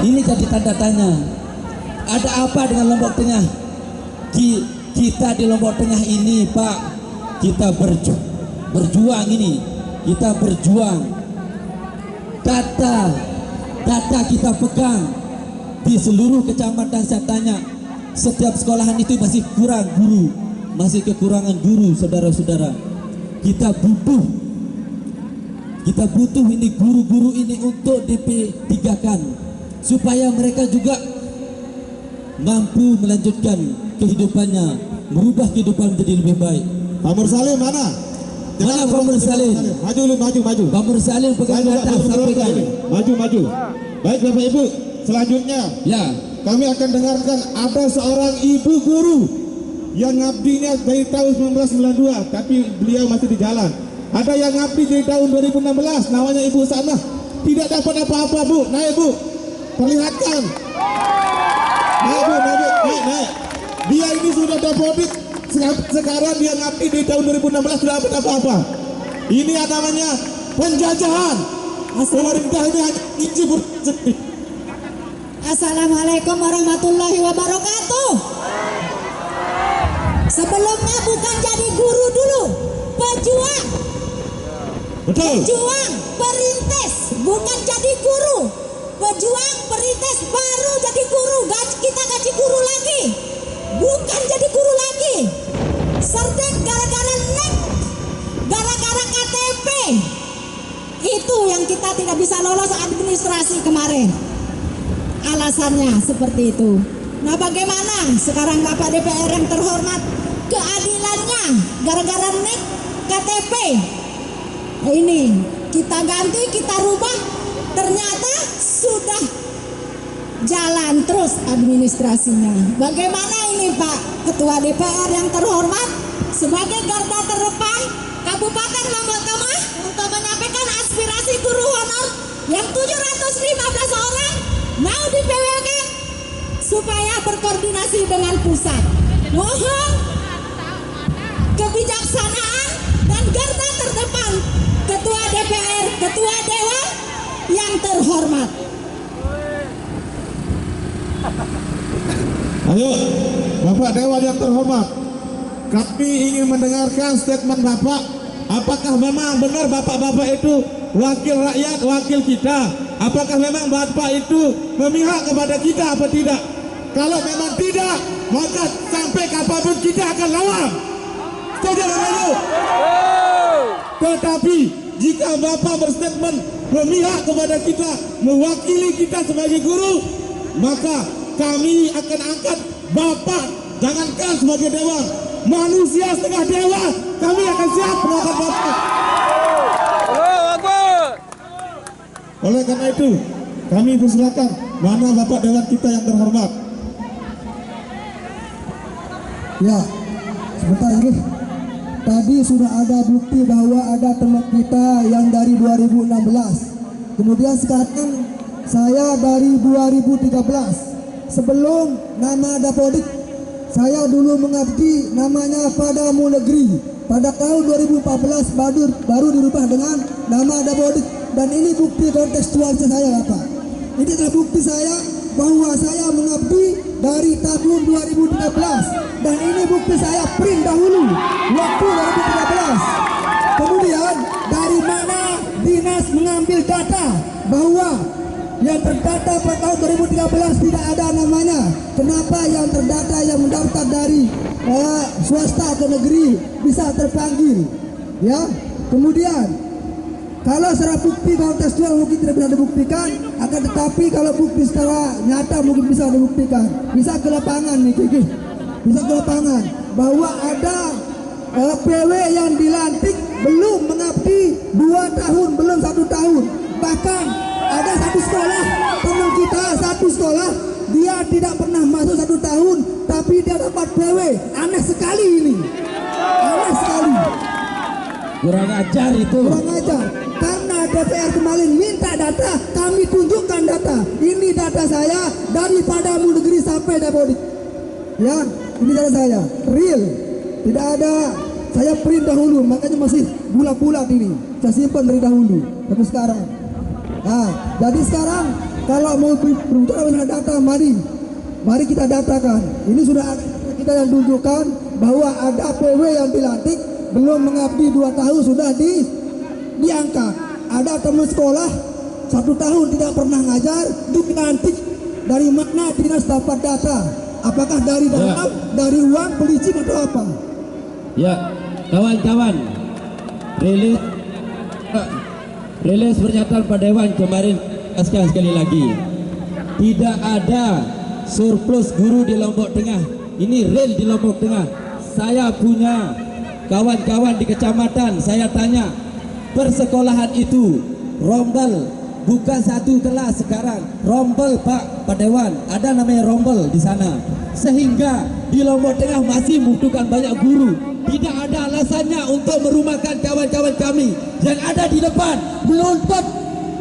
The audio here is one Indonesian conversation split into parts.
Ini jadi tanda tanya. Ada apa dengan Lombok Tengah? Kita di Lombok Tengah ini, Pak, kita berjuang ini. Kita berjuang. Data kita pegang di seluruh kecamatan. Saya tanya, setiap sekolahan itu masih kurang guru, masih kekurangan guru, saudara-saudara. Kita butuh ini guru-guru ini untuk DP3-kan supaya mereka juga mampu melanjutkan kehidupannya, merubah kehidupan menjadi lebih baik. Pak Mursalim mana? Mana Pak Mursalim? Maju. Pak Mursalim pegang data, sampaikan. Maju. Baik Bapak Ibu, selanjutnya Ya, kami akan dengarkan ada seorang ibu guru yang ngabdinya dari tahun 1992, tapi beliau masih di jalan. Ada yang ngabdi dari tahun 2016, namanya Ibu Sanah. Tidak dapat apa-apa, Bu. Naik, Bu. Perlihatkan. Naik, Bu. Naik. Dia ini sudah dapat. Sekarang dia ngabdi dari tahun 2016 tidak dapat apa-apa. Ini yang namanya penjajahan. Pemerintah ini hanya izin bersendiri. Assalamualaikum warahmatullahi wabarakatuh. Sebelumnya bukan jadi guru dulu, pejuang. Betul. Pejuang, perintis, bukan jadi guru. Pejuang, perintis, baru jadi guru. Kita gaji guru lagi, bukan jadi guru lagi. Serdek gara-gara nek, gara-gara KTP. Itu yang kita tidak bisa lolos administrasi kemarin. Alasannya seperti itu. Nah, bagaimana sekarang Bapak DPR yang terhormat, keadilannya gara-gara nek KTP ini kita ganti, kita rubah, ternyata sudah jalan terus administrasinya. Bagaimana ini Pak Ketua DPR yang terhormat, sebagai garda terdepan Kabupaten Lombok Tengah untuk menyampaikan aspirasi guru honor yang 715 orang mau di PWK supaya berkoordinasi dengan pusat. Mohon kebijaksanaan dan garda terdepan Ketua DPR, Ketua Dewan yang terhormat. Ayo, Bapak Dewan yang terhormat, kami ingin mendengarkan statement Bapak. Apakah memang benar Bapak-Bapak itu wakil rakyat, wakil kita? Apakah memang Bapak itu memihak kepada kita apa tidak? Kalau memang tidak, maka sampai kapanpun kita akan lawan. Setuju Bapak Ibu? Tetapi jika Bapak berstatement memihak kepada kita, mewakili kita sebagai guru, maka kami akan angkat Bapak, jangankan sebagai dewan, manusia setengah dewa, kami akan siap mengangkat Bapak. Oleh karena itu, kami persilakan, mana Bapak Dewan kita yang terhormat. Ya, sebentar ini. Tadi sudah ada bukti bahwa ada teman kita yang dari 2016. Kemudian sekarang saya dari 2013. Sebelum nama Dapodik, saya dulu mengabdi namanya Padamu Negeri. Pada tahun 2014 baru dirubah dengan nama Dapodik. Dan ini bukti kontekstual saya, Bapak. Ini adalah bukti saya bahwa saya mengabdi dari tahun 2013. Dan ini bukti saya print dahulu waktu 2013. Kemudian dari mana dinas mengambil data bahwa yang terdata pada tahun 2013 tidak ada namanya? Kenapa yang terdata yang mendaftar dari swasta ke negeri bisa terpanggil? Ya, kemudian kalau secara bukti kontekstual mungkin tidak bisa dibuktikan, akan tetapi kalau bukti secara nyata mungkin bisa dibuktikan. Bisa ke lapangan nih, Kiki. Bisa ke lapangan bahwa ada PW yang dilantik belum mengabdi 2 tahun, belum 1 tahun. Bahkan ada satu sekolah, teman kita satu sekolah, dia tidak pernah masuk 1 tahun, tapi dia dapat PW. Aneh sekali ini. Aneh sekali. kurang ajar itu. Kurang ajar. Karena DPR kemarin minta data, kami tunjukkan data. Ini data saya dari Padamu Negeri sampai Dapodik. Ya, ini data saya, real. Tidak ada, saya print dahulu, makanya masih bulat-bulat ini. Saya simpan dari dahulu, tapi sekarang. Nah, jadi sekarang Kalau mau berbicara mengenai data, mari kita datakan. Ini sudah ada kita yang tunjukkan bahwa ada PW yang dilantik belum mengabdi 2 tahun sudah diangkat. Ada teman sekolah 1 tahun tidak pernah ngajar, dilantik. Dari mana dinas dapat data? Apakah dari dalam, dari uang, pelicin atau apa? Ya, kawan-kawan, rilis pernyataan Pak Dewan kemarin sekali lagi. Tidak ada surplus guru di Lombok Tengah. Ini real di Lombok Tengah. Saya punya kawan-kawan di kecamatan, saya tanya, persekolahan itu rombel. Bukan 1 kelas sekarang, rombel Pak Dewan, ada namanya rombel di sana. Sehingga di Lombok Tengah masih membutuhkan banyak guru. Tidak ada alasannya untuk merumahkan kawan-kawan kami yang ada di depan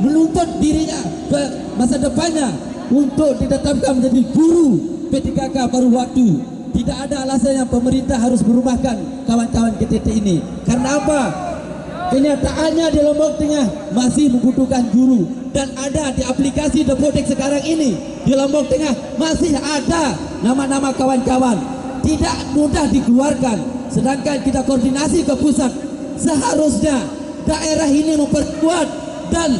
menuntut dirinya ke masa depannya untuk ditetapkan menjadi guru P3K paruh waktu. Tidak ada alasannya pemerintah harus merumahkan kawan-kawan KTT ini. Karena apa? Kenyataannya di Lombok Tengah masih membutuhkan guru, dan ada di aplikasi Depotek sekarang ini di Lombok Tengah masih ada nama-nama kawan-kawan, tidak mudah dikeluarkan. Sedangkan kita koordinasi ke pusat, seharusnya daerah ini memperkuat dan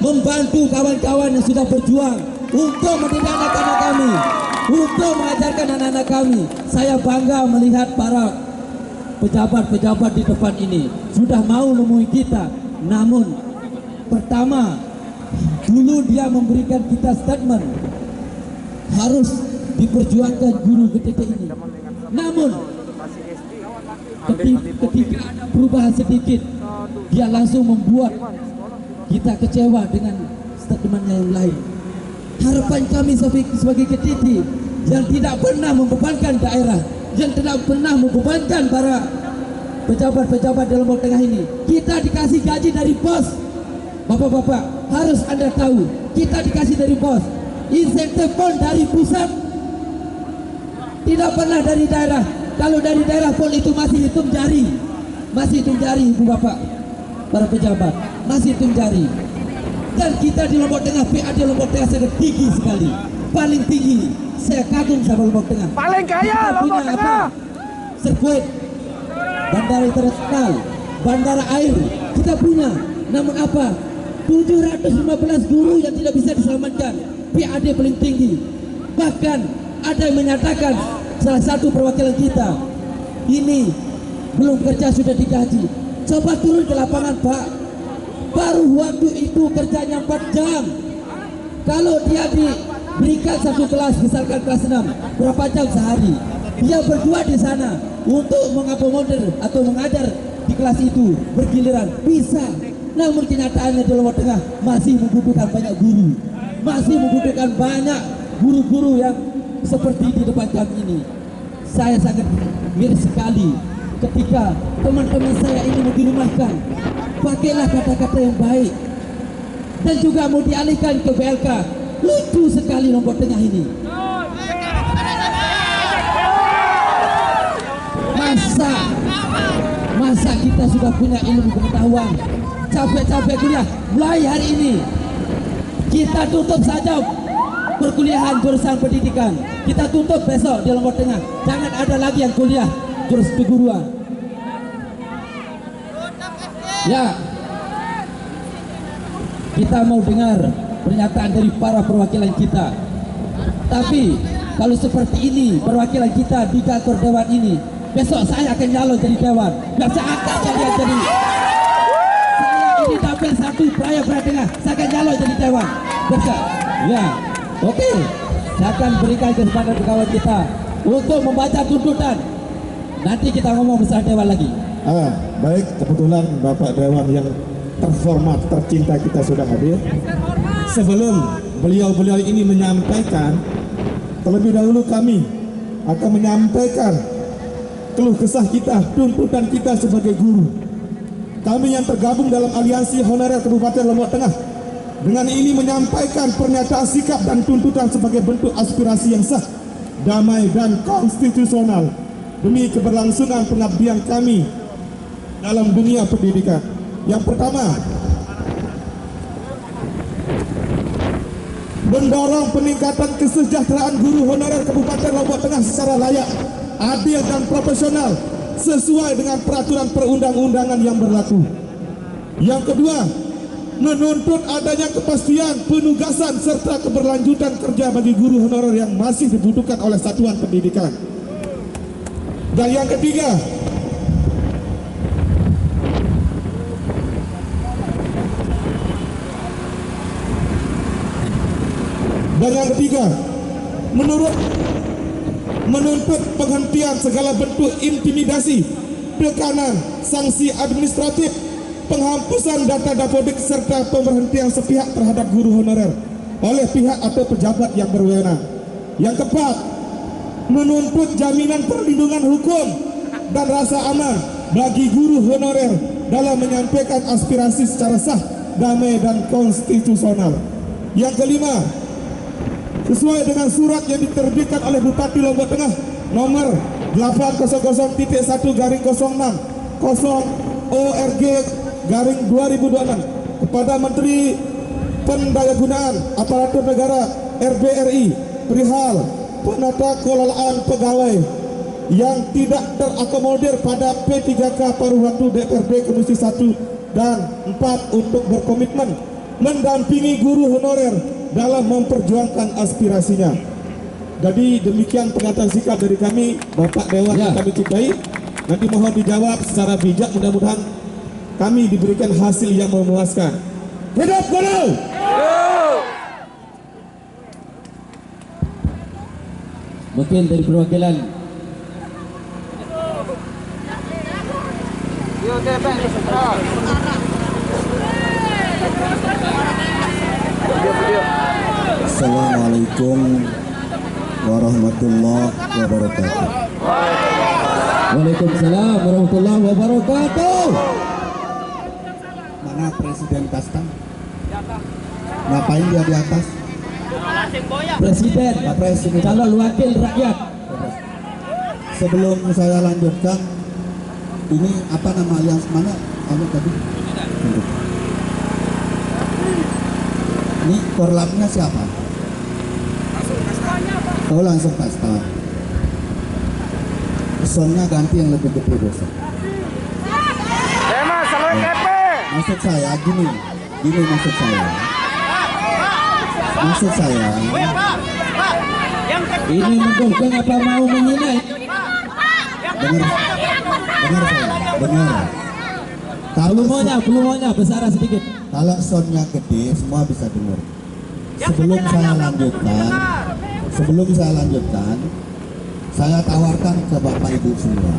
membantu kawan-kawan yang sudah berjuang untuk mendidik anak-anak kami, untuk mengajarkan anak-anak kami. Saya bangga melihat para pejabat-pejabat di depan ini sudah mau menemui kita. Namun pertama, dulu dia memberikan kita statement harus diperjuangkan guru KTT ini. Namun ketika ada perubahan sedikit, dia langsung membuat kita kecewa dengan statementnya yang lain. Harapan kami sebagai KTT yang tidak pernah membebankan daerah, yang tidak pernah membebankan para pejabat-pejabat di Lombok Tengah ini, kita dikasih gaji dari bos. Bapak-bapak, harus Anda tahu, kita dikasih dari bos. Insentif pun dari pusat, tidak pernah dari daerah. Kalau dari daerah pun itu masih hitung jari, ibu bapak, para pejabat masih hitung jari. Dan kita di Lombok Tengah, PAD Lombok Tengah sangat tinggi sekali, paling tinggi. Saya kagum sama Lombok Tengah. Paling kaya Lombok Tengah. Sirkuit, bandara internasional, bandara air kita punya. Namun apa? 715 guru yang tidak bisa diselamatkan. PAD paling tinggi. Bahkan ada yang menyatakan salah satu perwakilan kita ini belum kerja sudah digaji. Coba turun ke lapangan Pak. Baru waktu itu kerjanya 4 jam. Kalau dia diberikan 1 kelas, misalkan kelas 6, berapa jam sehari? Dia berdua di sana untuk mengakomodir atau mengajar di kelas itu bergiliran bisa. Namun kenyataannya di Lombok Tengah masih membutuhkan banyak guru, masih membutuhkan banyak guru-guru yang seperti di depan kami ini. Saya sangat miris sekali ketika teman-teman saya ini mau dirumahkan. Pakailah kata-kata yang baik, dan juga mau dialihkan ke BLK. Lucu sekali Lombok Tengah ini. Masa kita sudah punya ilmu pengetahuan, capek-capek kuliah, mulai hari ini kita tutup saja perkuliahan jurusan pendidikan. Kita tutup besok di Lombok Tengah. Jangan ada lagi yang kuliah jurus keguruan. Ya, kita mau dengar pernyataan dari para perwakilan kita. Tapi kalau seperti ini perwakilan kita di kantor dewan ini, besok saya akan nyalon jadi dewan. Dan saya akan kalian jadi. Saya ini dapil 1 Praya Tengah, saya akan nyalon jadi dewan. Besok, ya, oke. Saya akan berikan kesempatan ke kawan kita untuk membaca tuntutan. Nanti kita ngomong besar dewan lagi. Baik, kebetulan Bapak Dewan yang terhormat, tercinta kita sudah hadir. Sebelum beliau-beliau ini menyampaikan, terlebih dahulu kami akan menyampaikan keluh kesah kita, tuntutan kita sebagai guru. Kami yang tergabung dalam Aliansi Honorer Kabupaten Lombok Tengah dengan ini menyampaikan pernyataan sikap dan tuntutan sebagai bentuk aspirasi yang sah, damai dan konstitusional demi keberlangsungan pengabdian kami dalam dunia pendidikan. Yang pertama, mendorong peningkatan kesejahteraan guru honorer Kabupaten Lombok Tengah secara layak, adil dan profesional sesuai dengan peraturan perundang-undangan yang berlaku. Yang kedua, menuntut adanya kepastian penugasan serta keberlanjutan kerja bagi guru honorer yang masih dibutuhkan oleh satuan pendidikan. Dan yang ketiga, menuntut penghentian segala bentuk intimidasi, tekanan, sanksi administratif, penghapusan data dapodik serta pemberhentian sepihak terhadap guru honorer oleh pihak atau pejabat yang berwenang. Yang keempat, menuntut jaminan perlindungan hukum dan rasa aman bagi guru honorer dalam menyampaikan aspirasi secara sah, damai dan konstitusional. Yang kelima, sesuai dengan surat yang diterbitkan oleh Bupati Lombok Tengah nomor 800.1-06-0-ORG-2026 kepada Menteri Pendayagunaan Aparatur Negara RBRI perihal penata kelolaan pegawai yang tidak terakomodir pada P3K paruh waktu DPRD Komisi 1 dan 4 untuk berkomitmen mendampingi guru honorer dalam memperjuangkan aspirasinya. Jadi demikian pernyataan sikap dari kami, Bapak Dewan yang kami cintai. Nanti mohon dijawab secara bijak, mudah-mudahan kami diberikan hasil yang memuaskan. Hidup guru! Mungkin dari perwakilan Assalamualaikum warahmatullahi wabarakatuh. Waalaikumsalam warahmatullahi wabarakatuh. Mana Presiden Kasta? Ngapain dia di atas? Presiden, Pak Presiden. calon wakil rakyat. Sebelum saya lanjutkan, ini apa nama alians mana? Apa tadi? Ini korlapnya siapa? Oh, langsung Kasta. Sonnya ganti yang lebih gede besok. Maksud saya gini maksud saya. Ini mendukung apa mau menghina? Dengar. Belum maunya besar sedikit. Kalau soundnya gede, semua bisa dengar. Sebelum saya lanjutkan, saya tawarkan ke Bapak Ibu semua.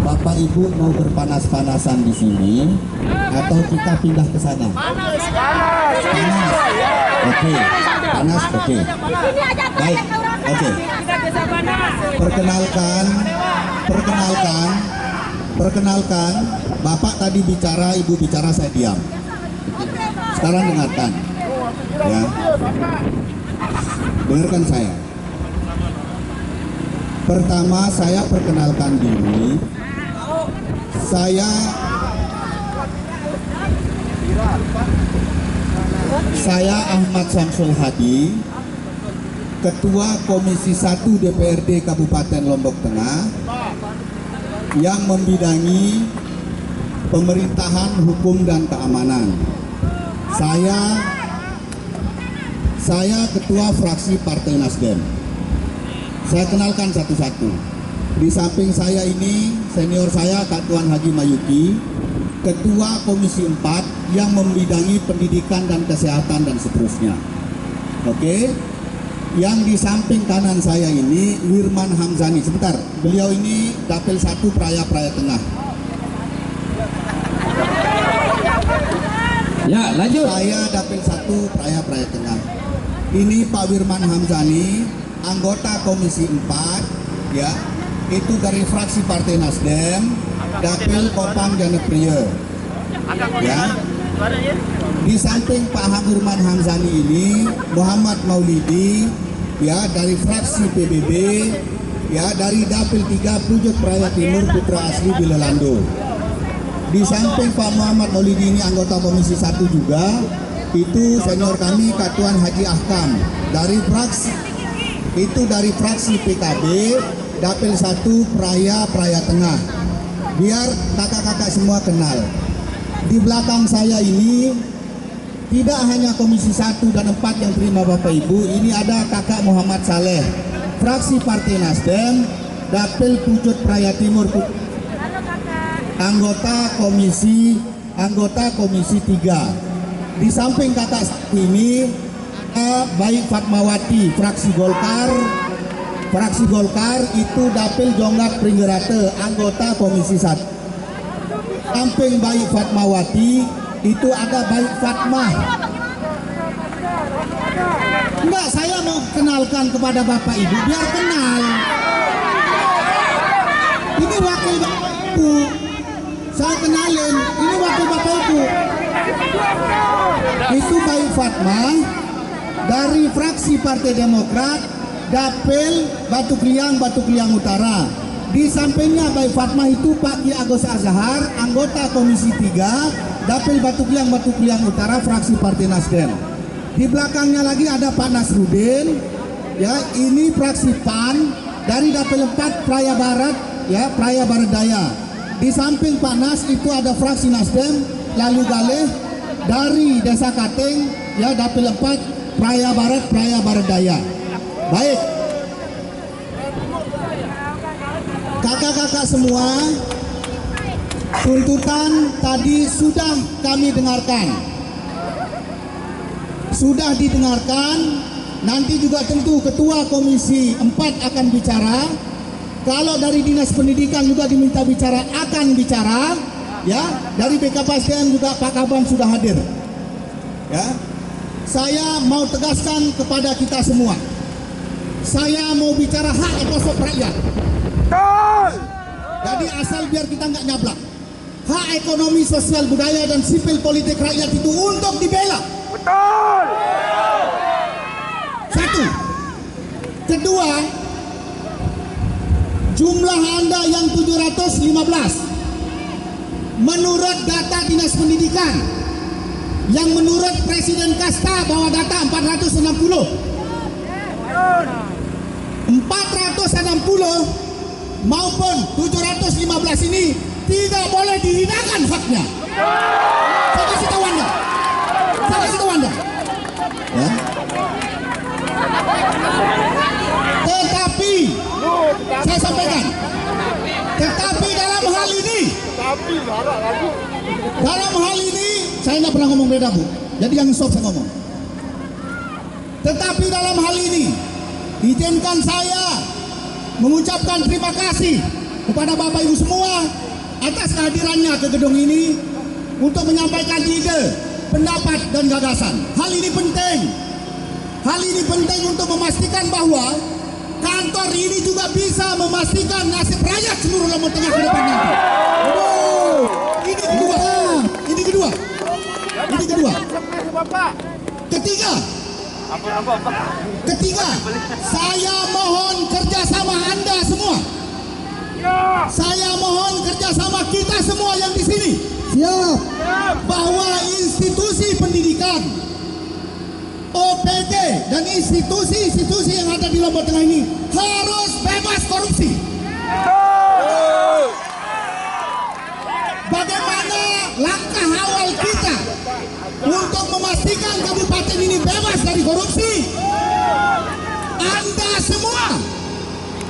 Bapak Ibu mau berpanas-panasan di sini atau kita pindah ke sana? Panas. Oke. Panas. Oke. Baik. Oke. Perkenalkan. Bapak tadi bicara, Ibu bicara, saya diam. Sekarang dengarkan. Ya. Dengarkan saya. Pertama, saya perkenalkan diri. Saya Ahmad Samsul Hadi, Ketua Komisi 1 DPRD Kabupaten Lombok Tengah yang membidangi pemerintahan, hukum dan keamanan. Saya Ketua Fraksi Partai Nasdem. Saya kenalkan satu-satu. Di samping saya ini senior saya Kak Tuan Haji Mayuki, Ketua Komisi 4 yang membidangi pendidikan dan kesehatan dan seterusnya. Oke. Yang di samping kanan saya ini Wirman Hamzani. Sebentar, beliau ini Dapil 1 Praya Tengah. Ya, lanjut. Saya Dapil 1 Praya Tengah. Ini Pak Wirman Hamzani, anggota Komisi 4, ya, itu dari fraksi Partai Nasdem, Dapil Kopang Janepria. Ya. Di samping Pak Wirman Hamzani ini Muhammad Maulidi, ya, dari fraksi PBB, ya, dari Dapil 3 Pujuk Praya Timur putra asli Bilelando. Di samping Pak Muhammad Maulidi ini anggota Komisi 1 juga, Itu senior kami Kak Tuan Haji Ahkam dari fraksi PKB Dapil 1 Praia Tengah. Biar kakak-kakak semua kenal. Di belakang saya ini tidak hanya Komisi 1 dan 4 yang terima Bapak Ibu, ini ada Kakak Muhammad Saleh, fraksi Partai Nasdem, Dapil Pucuk Praia Timur, anggota Komisi 3. Di samping kakak ini baik Fatmawati, fraksi Golkar itu Dapil Jonggak Pringgerate, anggota Komisi 1. Samping baik Fatmawati itu ada baik Fatmah. Enggak, saya mau kenalkan kepada Bapak Ibu biar kenal. Ini wakil Bapak Ibu. Saya kenalin, ini wakil Bapak Ibu. Itu baik Fatmah dari fraksi Partai Demokrat, Dapil Batu Kliang Utara. Di sampingnya baik Fatmah itu Pak Ki Agus Azhar, anggota Komisi 3, Dapil Batu Kliang Utara, fraksi Partai Nasdem. Di belakangnya lagi ada Pak Nasrudin, ya, ini fraksi PAN dari Dapil 4 Praia Barat, ya, Praia Barat Daya. Di samping Pak Nas itu ada fraksi Nasdem, lalu Galeh dari Desa Kateng, ya, Dapil 4 Praia Barat Daya. Baik, kakak-kakak semua, tuntutan tadi sudah kami dengarkan. Sudah didengarkan, nanti juga tentu Ketua Komisi 4 akan bicara. Kalau dari Dinas Pendidikan juga diminta bicara, akan bicara. Ya, dari BKPSDM juga Pak Kaban sudah hadir. Ya, saya mau tegaskan kepada kita semua. Saya mau bicara hak ekosop rakyat. Jadi asal biar kita nggak nyablak. Hak ekonomi, sosial, budaya, dan sipil politik rakyat itu untuk dibela. Betul. Satu. Kedua, jumlah Anda yang 715. Menurut data Dinas Pendidikan, yang menurut Presiden Kasta bawa data 460. 460 maupun 715 ini tidak boleh dihinakan haknya. Saya kasih tahu Anda. Ya. Tetapi saya sampaikan, tetapi dalam hal ini saya nggak pernah ngomong beda, Bu. Jadi yang stop saya ngomong. Tetapi dalam hal ini izinkan saya mengucapkan terima kasih kepada Bapak Ibu semua atas kehadirannya ke gedung ini untuk menyampaikan ide, pendapat, dan gagasan. Hal ini penting untuk memastikan bahwa kantor ini juga bisa memastikan nasib rakyat seluruh Lombok Tengah ke depan nanti. Ini kedua. Ketiga, saya mohon kerjasama Anda semua. Saya mohon kerjasama kita semua yang di sini. Siap. Bahwa institusi pendidikan, OPD, dan institusi-institusi yang ada di Lombok Tengah ini harus bebas korupsi. Bagaimana langkah awal kita untuk memastikan kabupaten ini bebas dari korupsi? Anda semua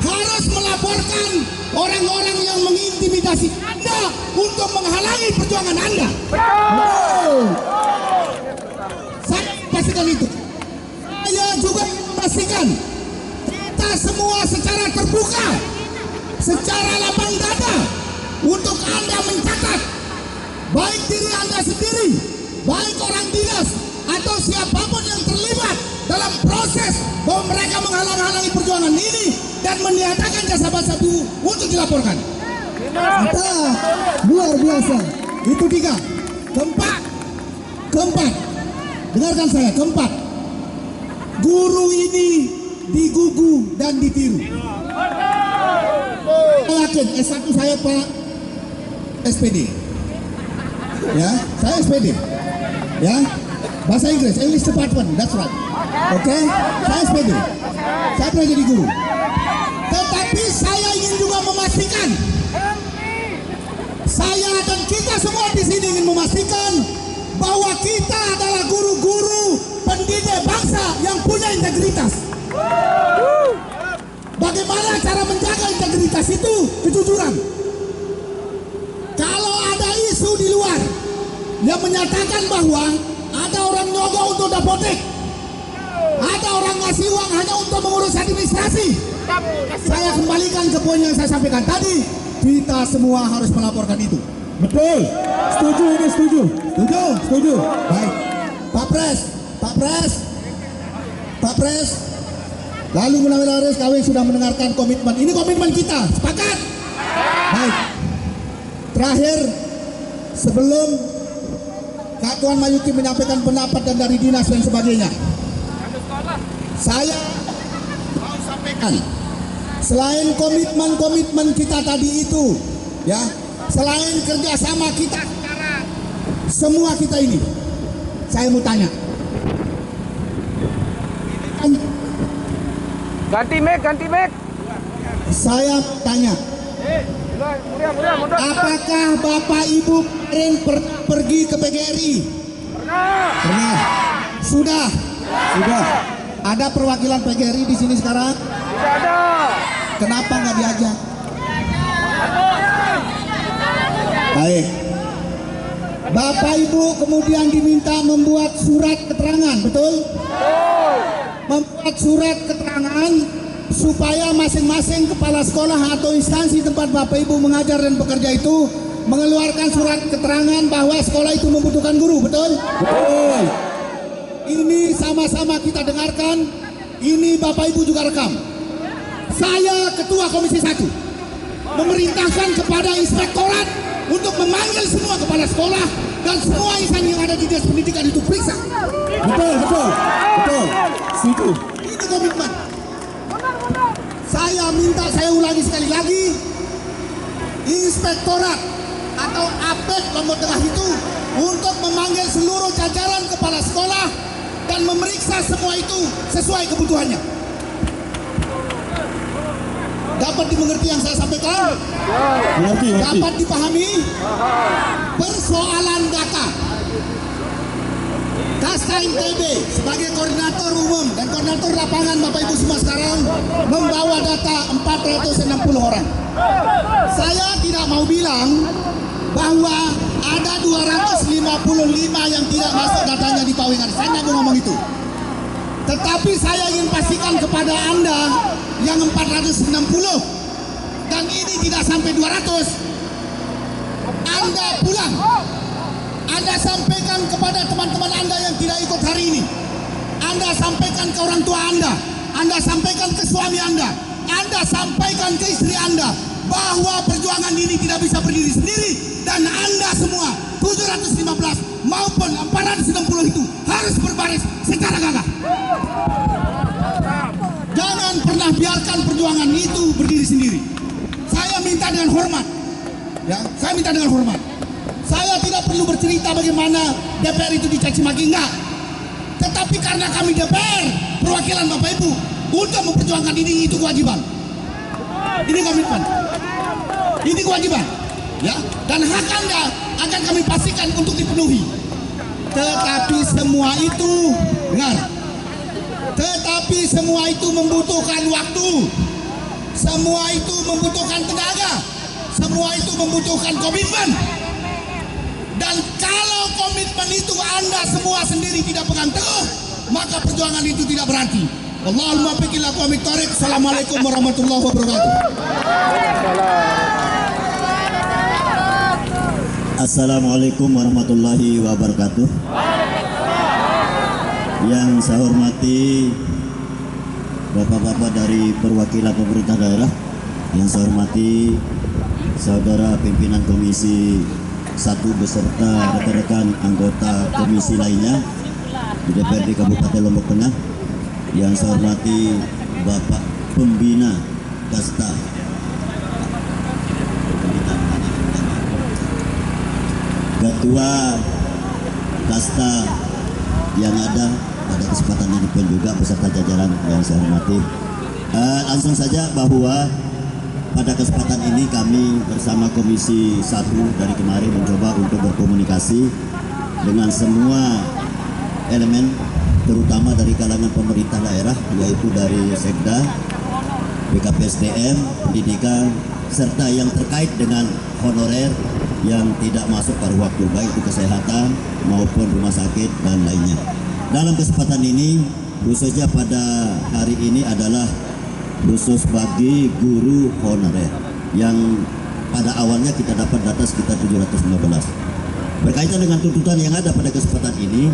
harus melaporkan orang-orang yang mengintimidasi Anda untuk menghalangi perjuangan Anda. Saya pastikan itu. Saya juga pastikan kita semua secara terbuka, secara lapang dada, untuk Anda mencatat baik diri Anda sendiri, baik orang dinas atau siapapun yang terlibat dalam proses bahwa mereka menghalang-halangi perjuangan ini dan meniadakan jasa Basabu untuk dilaporkan. Mantap. Luar biasa. Itu tiga. Keempat, dengarkan saya. Keempat, guru ini digugu dan ditiru. Saya yakin S1 saya Pak SPD. Ya, saya SPD. Ya, Bahasa Inggris, English Department, that's right. Oke, saya setuju. Saya pernah jadi guru. Tetapi saya ingin juga memastikan, saya dan kita semua di sini ingin memastikan bahwa kita adalah guru-guru pendidik bangsa yang punya integritas. Bagaimana cara menjaga integritas itu? Kejujuran. Kalau ada isu di luar yang menyatakan bahwa ada orang nyogok untuk dapodik, ada orang ngasih uang hanya untuk mengurus administrasi, saya kembalikan ke poin yang saya sampaikan tadi. Kita semua harus melaporkan itu. Betul. Setuju ini, setuju. Setuju? Setuju. Baik. Pak Pres. Lalu Munawiraris, kami sudah mendengarkan komitmen. Ini komitmen kita. Sepakat? Baik. Terakhir, sebelum Kak Tuan Mayuki menyampaikan pendapat dan dari dinas dan sebagainya, saya mau sampaikan, selain komitmen kita tadi itu, ya, selain kerjasama kita secara semua kita ini, saya mau tanya. Ganti mic. Saya tanya, apakah Bapak Ibu kemarin pergi ke PGRI? Pernah. Sudah. Ada perwakilan PGRI di sini sekarang? Tidak ada. Kenapa nggak diajak? Baik. Bapak Ibu kemudian diminta membuat surat keterangan, betul? Membuat surat keterangan supaya masing-masing kepala sekolah atau instansi tempat Bapak Ibu mengajar dan bekerja itu mengeluarkan surat keterangan bahwa sekolah itu membutuhkan guru, betul? Betul. Ini sama-sama kita dengarkan, ini Bapak Ibu juga rekam. Saya Ketua Komisi 1 memerintahkan kepada inspektorat untuk memanggil semua kepala sekolah dan semua insan yang ada di dinas pendidikan itu periksa. Betul. Setuju. Itu komitmen. Saya minta, saya ulangi sekali lagi, inspektorat atau APEK Lombok Tengah itu untuk memanggil seluruh jajaran kepala sekolah dan memeriksa semua itu sesuai kebutuhannya. Dapat dimengerti yang saya sampaikan? Mengerti. Dapat dipahami? Persoalan data, Kasta NTB sebagai koordinator umum dan koordinator lapangan Bapak Ibu semua sekarang membawa data 460 orang. Saya tidak mau bilang bahwa ada 255 yang tidak masuk datanya di Pawengan. Saya tidak mau ngomong itu. Tetapi saya ingin pastikan kepada Anda yang 460 dan ini tidak sampai 200. Anda pulang, Anda sampaikan kepada teman-teman Anda yang tidak ikut hari ini. Anda sampaikan ke orang tua Anda sampaikan ke suami Anda sampaikan ke istri Anda bahwa perjuangan ini tidak bisa berdiri sendiri dan Anda semua 715 maupun 460 itu harus berbaris secara gagah. Jangan pernah biarkan perjuangan itu berdiri sendiri. Saya minta dengan hormat, ya, saya minta dengan hormat. Saya tidak perlu bercerita bagaimana DPR itu dicaci maki, enggak. Tetapi karena kami DPR, perwakilan Bapak Ibu, untuk memperjuangkan ini, itu kewajiban. Ini komitmen. Ini kewajiban. Ya, dan hak Anda akan kami pastikan untuk dipenuhi. Tetapi semua itu, dengar. Tetapi semua itu membutuhkan waktu. Semua itu membutuhkan tenaga. Semua itu membutuhkan komitmen. Dan kalau komitmen itu Anda semua sendiri tidak pegang teguh, maka perjuangan itu tidak berarti. Allahumma biqil aqwamit thariq. Assalamualaikum warahmatullahi wabarakatuh. Assalamualaikum warahmatullahi wabarakatuh. Yang saya hormati Bapak-bapak dari perwakilan pemerintah daerah, yang saya hormati saudara pimpinan Komisi 1 beserta rekan-rekan anggota komisi lainnya di DPRD Kabupaten Lombok Tengah, yang saya hormati Bapak Pembina Kasta, Ketua Kasta yang ada pada kesempatan ini pun juga beserta jajaran yang saya hormati. Langsung saja bahwa pada kesempatan ini kami bersama Komisi 1 dari kemarin mencoba untuk berkomunikasi dengan semua elemen, terutama dari kalangan pemerintah daerah, yaitu dari Sekda, BKPSDM, pendidikan, serta yang terkait dengan honorer yang tidak masuk pada waktu, baik itu kesehatan maupun rumah sakit dan lainnya. Dalam kesempatan ini, khususnya pada hari ini adalah khusus bagi guru honorer yang pada awalnya kita dapat data sekitar 715. Berkaitan dengan tuntutan yang ada pada kesempatan ini,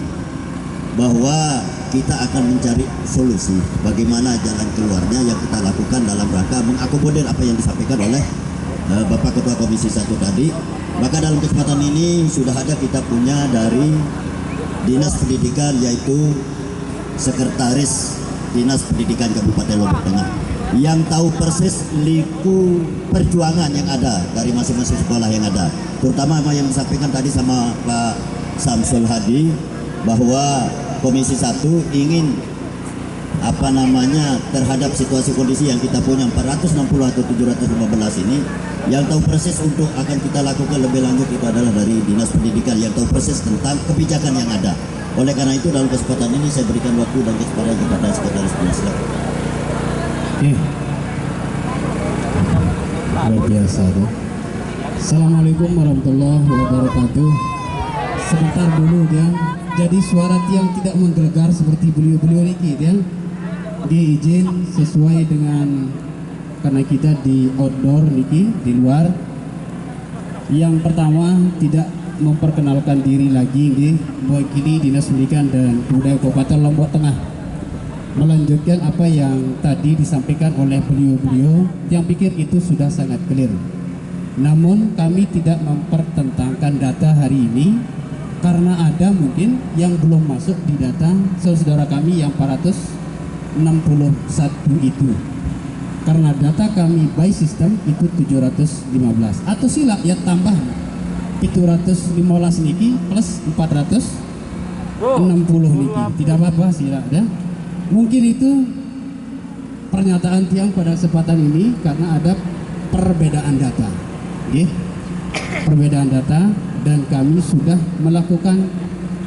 bahwa kita akan mencari solusi bagaimana jalan keluarnya yang kita lakukan dalam rangka mengakomodir apa yang disampaikan oleh Bapak Ketua Komisi 1 tadi. Maka dalam kesempatan ini sudah ada kita punya dari Dinas Pendidikan, yaitu Sekretaris Dinas Pendidikan Kabupaten Lombok Tengah, yang tahu persis liku perjuangan yang ada dari masing-masing sekolah yang ada, terutama apa yang disampaikan tadi sama Pak Samsul Hadi, bahwa Komisi 1 ingin terhadap situasi kondisi yang kita punya 460 atau 715 ini, yang tahu persis untuk akan kita lakukan lebih lanjut itu adalah dari Dinas Pendidikan yang tahu persis tentang kebijakan yang ada. Oleh karena itu dalam kesempatan ini saya berikan waktu dan kesempatan kepada Sekretaris Dinas. Luar biasa tuh. Assalamualaikum warahmatullahi wabarakatuh. Sebentar dulu dia. Jadi suara tiang tidak menggelegar seperti beliau-beliau ini dia. Dia izin sesuai dengan, karena kita di outdoor niki, di luar. Yang pertama tidak memperkenalkan diri lagi nggih, mewakili Dinas Pendidikan dan Kebudayaan Kabupaten Lombok Tengah. Melanjutkan apa yang tadi disampaikan oleh beliau-beliau, yang pikir itu sudah sangat clear. Namun kami tidak mempertentangkan data hari ini karena ada mungkin yang belum masuk di data saudara kami yang 461 itu. Karena data kami by system itu 715 atau sila ya tambah 715 niki plus 460 niki, tidak apa-apa sila ada. Mungkin itu pernyataan tiang pada kesempatan ini karena ada perbedaan data, perbedaan data, dan kami sudah melakukan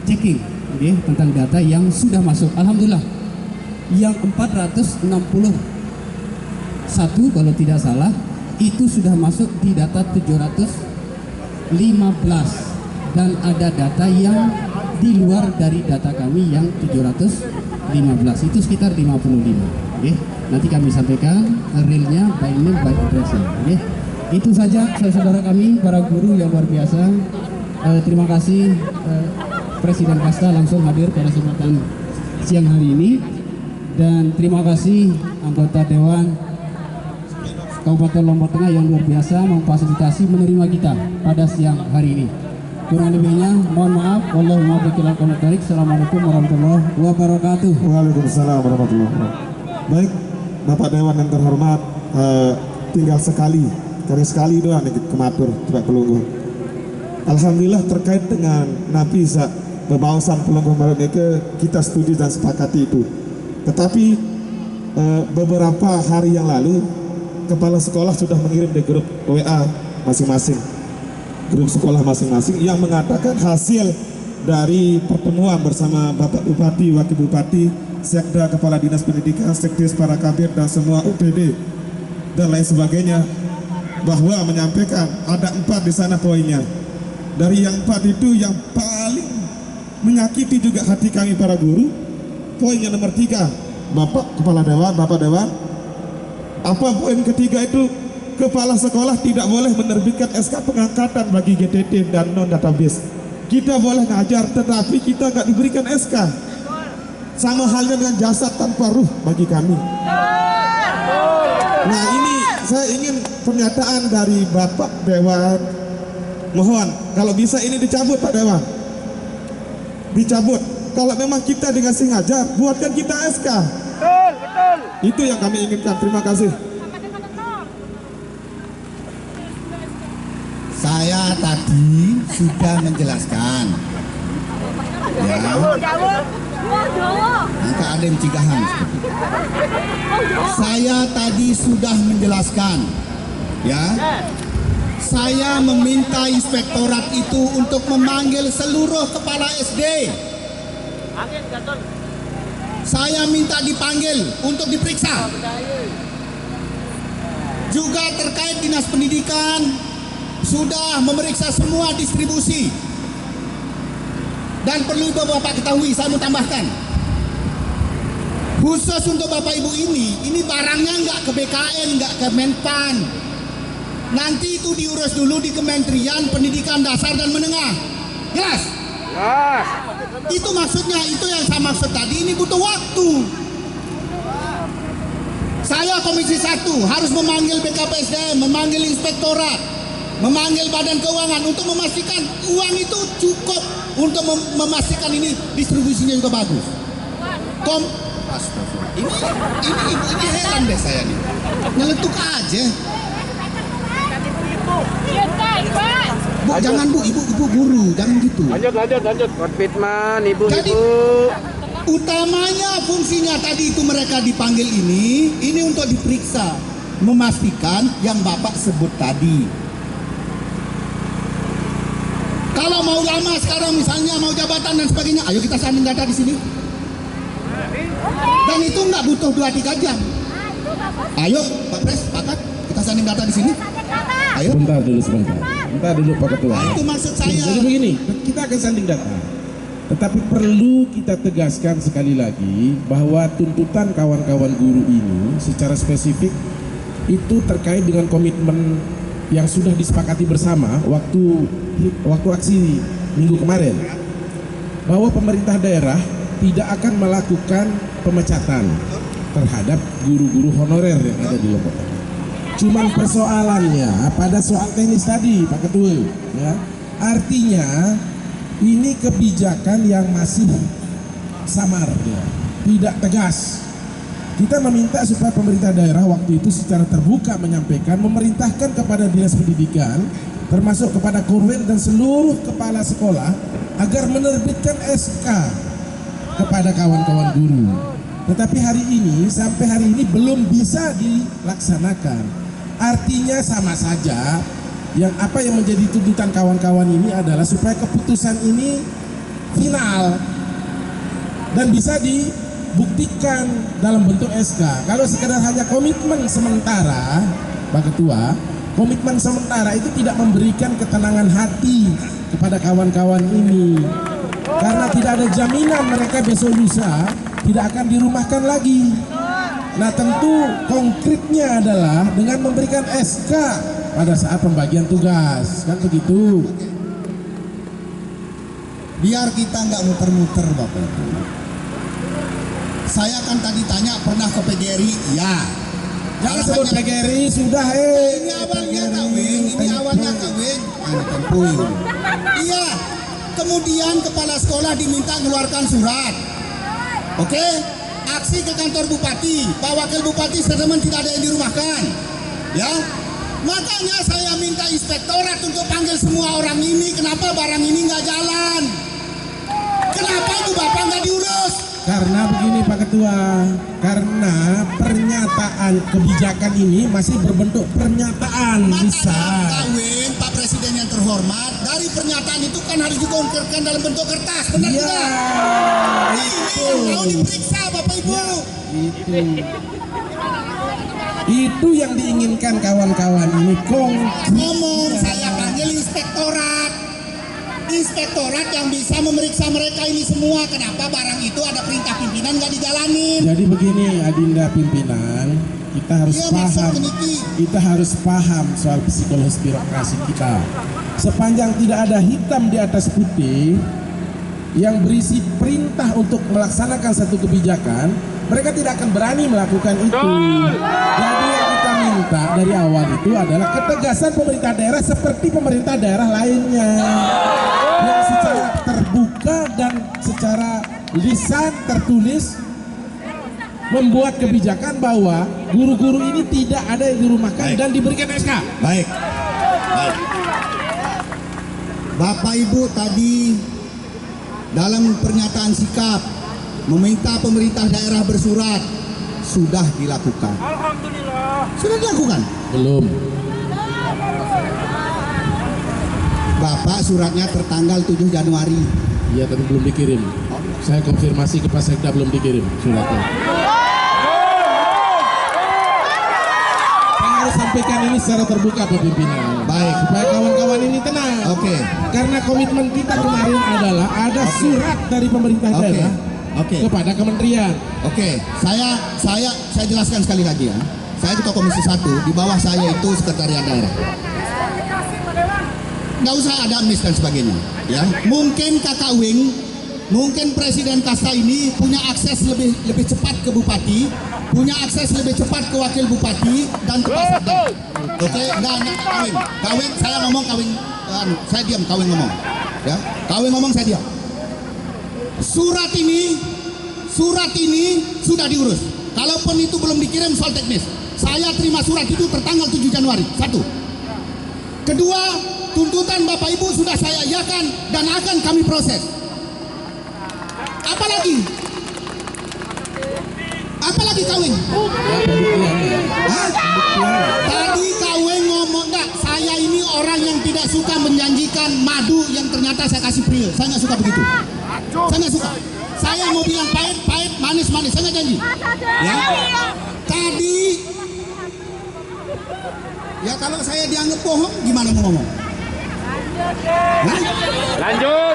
checking tentang data yang sudah masuk. Alhamdulillah yang 461 kalau tidak salah itu sudah masuk di data 715, dan ada data yang di luar dari data kami yang 715 itu sekitar 55. Nanti kami sampaikan realnya by name by address. Itu saja saudara kami para guru yang luar biasa. Terima kasih Presiden Kasta langsung hadir pada kesempatan siang hari ini, dan terima kasih anggota Dewan Kabupaten Lombok Tengah yang luar biasa memfasilitasi menerima kita pada siang hari ini. Kurang lebihnya mohon maaf. Wallahumma biqil aqonotarik. Assalamualaikum warahmatullahi wabarakatuh. Waalaikumsalam warahmatullahi wabarakatuh. Baik, Bapak Dewan yang terhormat, tinggal sekali doang nih kematur Pak Pelungguh. Alhamdulillah terkait dengan Napisa bebawasan Pelungguh mereka kita setuju dan sepakati itu. Tetapi beberapa hari yang lalu kepala sekolah sudah mengirim di grup WA masing-masing, grup sekolah masing-masing, yang mengatakan hasil dari pertemuan bersama Bapak Bupati, Wakil Bupati, Sekda, Kepala Dinas Pendidikan, Sekdes, para kabir dan semua UPD dan lain sebagainya, bahwa menyampaikan ada 4 di sana poinnya. Dari yang 4 itu yang paling menyakiti juga hati kami para guru, poinnya nomor 3, Bapak Kepala Dewan, Bapak Dewan, apa poin ketiga itu? Kepala sekolah tidak boleh menerbitkan SK pengangkatan bagi GTT dan non database. Kita boleh ngajar, tetapi kita nggak diberikan SK. Sama halnya dengan jasad tanpa ruh bagi kami. Nah ini saya ingin pernyataan dari Bapak Dewan. Mohon kalau bisa ini dicabut Pak Dewan, dicabut. Kalau memang kita dikasih ngajar, buatkan kita SK. Betul. Itu yang kami inginkan. Terima kasih. Saya tadi sudah menjelaskan ya, Maka ada yang cigahan. Saya tadi sudah menjelaskan, ya. Saya meminta inspektorat itu untuk memanggil seluruh kepala SD. Saya minta dipanggil untuk diperiksa. Juga terkait dinas pendidikan sudah memeriksa semua distribusi. Dan perlu Bapak ketahui, saya mau tambahkan, khusus untuk Bapak Ibu ini barangnya nggak ke BKN, nggak ke Menpan. Nanti itu diurus dulu di Kementerian Pendidikan Dasar dan Menengah. Jelas? Jelas. Itu maksudnya, itu yang saya maksud tadi, ini butuh waktu. Saya Komisi 1 harus memanggil BKPSDM, memanggil inspektorat, memanggil Badan Keuangan untuk memastikan uang itu cukup, untuk memastikan ini distribusinya juga bagus. Astagfirullah. Ini heran deh saya nih. Nyeletuk aja. Bu, jangan Bu, ibu guru, jangan gitu. Lanjut. Fitman, ibu. Jadi, utamanya fungsinya tadi itu mereka dipanggil ini untuk diperiksa, memastikan yang Bapak sebut tadi. Kalau mau lama sekarang misalnya mau jabatan dan sebagainya, ayo kita sanding data di sini. Dan itu nggak butuh 2-3 jam. Ayo Pak Pres, sepakat kita sanding data di sini. Ayo. Sebentar dulu Pak Ketua. Nah, itu maksud saya. Jadi begini, kita akan sanding data. Tetapi perlu kita tegaskan sekali lagi bahwa tuntutan kawan-kawan guru ini secara spesifik itu terkait dengan komitmen yang sudah disepakati bersama waktu aksi minggu kemarin, bahwa pemerintah daerah tidak akan melakukan pemecatan terhadap guru-guru honorer yang ada di Lombok Tengah. Cuman persoalannya pada soal teknis tadi Pak Ketua, ya, artinya ini kebijakan yang masih samar, ya, tidak tegas. Kita meminta supaya pemerintah daerah waktu itu secara terbuka menyampaikan, memerintahkan kepada dinas pendidikan, termasuk kepada Korwil dan seluruh kepala sekolah, agar menerbitkan SK kepada kawan-kawan guru. Tetapi sampai hari ini belum bisa dilaksanakan. Artinya sama saja, yang menjadi tuntutan kawan-kawan ini adalah supaya keputusan ini final dan bisa dibuktikan dalam bentuk SK. Kalau sekedar hanya komitmen sementara, Pak Ketua, komitmen sementara itu tidak memberikan ketenangan hati kepada kawan-kawan ini, karena tidak ada jaminan mereka besok lusa tidak akan dirumahkan lagi. Nah, tentu konkretnya adalah dengan memberikan SK pada saat pembagian tugas, kan begitu. Biar kita nggak muter-muter Bapak Ibu. Saya kan tadi tanya pernah ke PGRI, ya. Jangan sebut PGRI, sudah Ini awalnya kawin, tempuh. Iya. Kemudian kepala sekolah diminta mengeluarkan surat. Oke? Aksi ke kantor bupati, Pak Wakil Bupati statement tidak ada yang dirumahkan. Ya. Makanya saya minta inspektorat untuk panggil semua orang ini. Kenapa barang ini nggak jalan? Kenapa itu Bapak nggak diurus? Karena begini Pak Ketua, karena pernyataan kebijakan ini masih berbentuk pernyataan lisan. Kawin Pak Presiden yang terhormat, dari pernyataan itu kan harus dikonkretkan dalam bentuk kertas, benar tidak? Ini yang mau diperiksa Bapak Ibu. Itu yang diinginkan kawan-kawan ini Ngomong saya panggil inspektorat yang bisa memeriksa mereka ini semua. Kenapa barang itu ada perintah pimpinan nggak dijalanin? Jadi begini Adinda pimpinan, kita harus paham soal psikologis birokrasi kita. Sepanjang tidak ada hitam di atas putih yang berisi perintah untuk melaksanakan satu kebijakan, mereka tidak akan berani melakukan itu. Jadi yang kita minta dari awal itu adalah ketegasan pemerintah daerah seperti pemerintah daerah lainnya, yang secara terbuka dan secara lisan tertulis membuat kebijakan bahwa guru-guru ini tidak ada yang dirumahkan dan diberikan SK. Baik. Bapak Ibu tadi dalam pernyataan sikap meminta pemerintah daerah bersurat. Sudah dilakukan. Alhamdulillah. Sudah dilakukan. Belum. Bapak suratnya tertanggal 7 Januari. Iya, tapi belum dikirim. Saya konfirmasi ke Pak Sekda, belum dikirim suratnya. Saya harus sampaikan ini secara terbuka Pak Pimpinan. Baik. Supaya kawan-kawan ini tenang. Oke. Karena komitmen kita kemarin adalah ada surat dari pemerintah Oke. daerah Oke. kepada kementerian. Oke, saya jelaskan sekali lagi ya. Saya ketua komisi 1, di bawah saya itu sekretariat daerah. Nggak usah ada admis dan sebagainya, ya. Mungkin Kakak Wing, mungkin Presiden Kasta ini punya akses lebih cepat ke Bupati, punya akses lebih cepat ke Wakil Bupati dan ke Pak Sekda. Oke, nggak Kawing, saya ngomong Kawing, saya diam, Kawing ngomong, ya. Kawing ngomong, saya diam. Surat ini sudah diurus. Kalaupun itu belum dikirim soal teknis, saya terima surat itu tertanggal 7 Januari. 1. Kedua, tuntutan Bapak Ibu sudah saya iakan dan akan kami proses. Apalagi Kawing? Hah? Tadi Kawing ngomong enggak, saya ini orang yang tidak suka menjanjikan madu yang ternyata saya kasih pril. Saya nggak suka begitu. Saya nggak suka. Saya mau bilang pahit, manis. Saya nggak janji. Ya. Tadi, ya kalau saya dianggap bohong, gimana mau ngomong? Hah? Lanjut.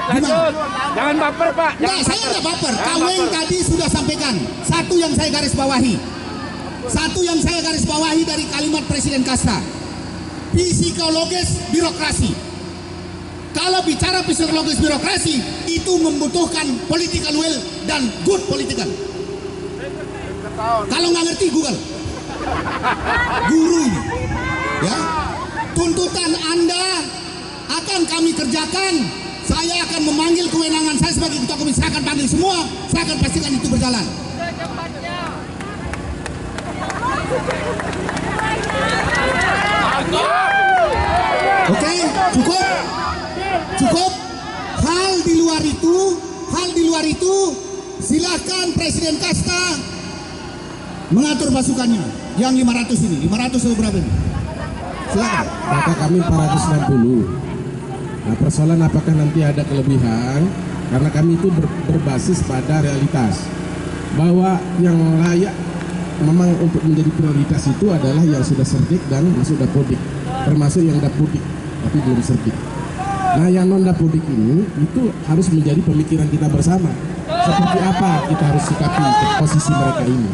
Jangan baper, Pak. Enggak, saya nggak baper. Kawing tadi sudah sampaikan. Satu yang saya garis bawahi dari kalimat Presiden Kasta. Psikologis birokrasi. Kalau bicara psikologis birokrasi, itu membutuhkan political will dan good political. Kalau nggak ngerti, Google. Guru ini, ya. Tuntutan Anda akan kami kerjakan. Saya akan memanggil kewenangan saya sebagai ketua komisi. Saya akan panggil semua. Saya akan pastikan itu berjalan. Oke, cukup. Hal di luar itu, silakan Presiden Kasta mengatur pasukannya. Yang 500 ini, 500 atau berapa ini? Silakan. Maka kami 460. Nah, persoalan apakah nanti ada kelebihan? Karena kami itu berbasis pada realitas bahwa yang layak memang untuk menjadi prioritas itu adalah yang sudah serdik dan masuk dapodik, termasuk yang dapodik tapi belum serdik. Nah, yang non dapodik ini itu harus menjadi pemikiran kita bersama. Seperti apa kita harus sikapi posisi mereka ini,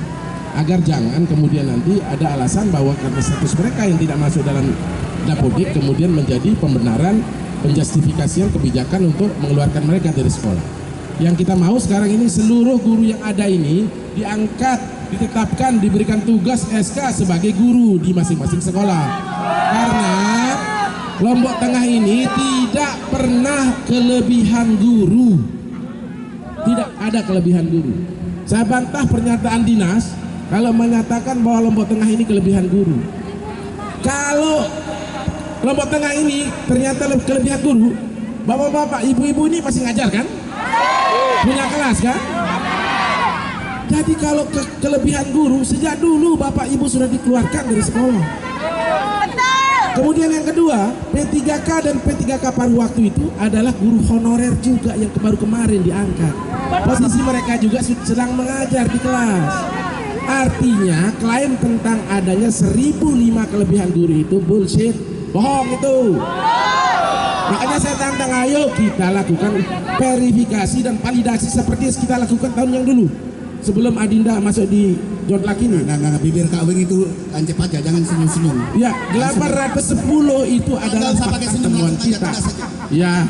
agar jangan kemudian nanti ada alasan bahwa karena status mereka yang tidak masuk dalam dapodik kemudian menjadi pembenaran, penjustifikasian kebijakan untuk mengeluarkan mereka dari sekolah. Yang kita mau sekarang ini seluruh guru yang ada ini diangkat, ditetapkan, diberikan tugas SK sebagai guru di masing-masing sekolah. Karena Lombok Tengah ini tidak pernah kelebihan guru. Tidak ada kelebihan guru. Saya bantah pernyataan dinas kalau menyatakan bahwa Lombok Tengah ini kelebihan guru. Kalau Lombok Tengah ini ternyata kelebihan guru, bapak-bapak, ibu-ibu ini masih ngajar kan? Punya kelas kan? Jadi kalau kelebihan guru, sejak dulu bapak ibu sudah dikeluarkan dari sekolah. Kemudian yang kedua, P3K dan P3K paruh waktu itu adalah guru honorer juga yang baru kemarin diangkat. Posisi mereka juga sedang mengajar di kelas. Artinya klaim tentang adanya 1005 kelebihan guru itu bullshit, bohong itu. Makanya saya tantang, ayo kita lakukan verifikasi dan validasi seperti yang kita lakukan tahun yang dulu sebelum Adinda masuk di Jontlak ini. Nah, bibir Kawing itu tancap aja, jangan senyum-senyum. Ya, 810 itu adalah fakta temuan kita. Ya,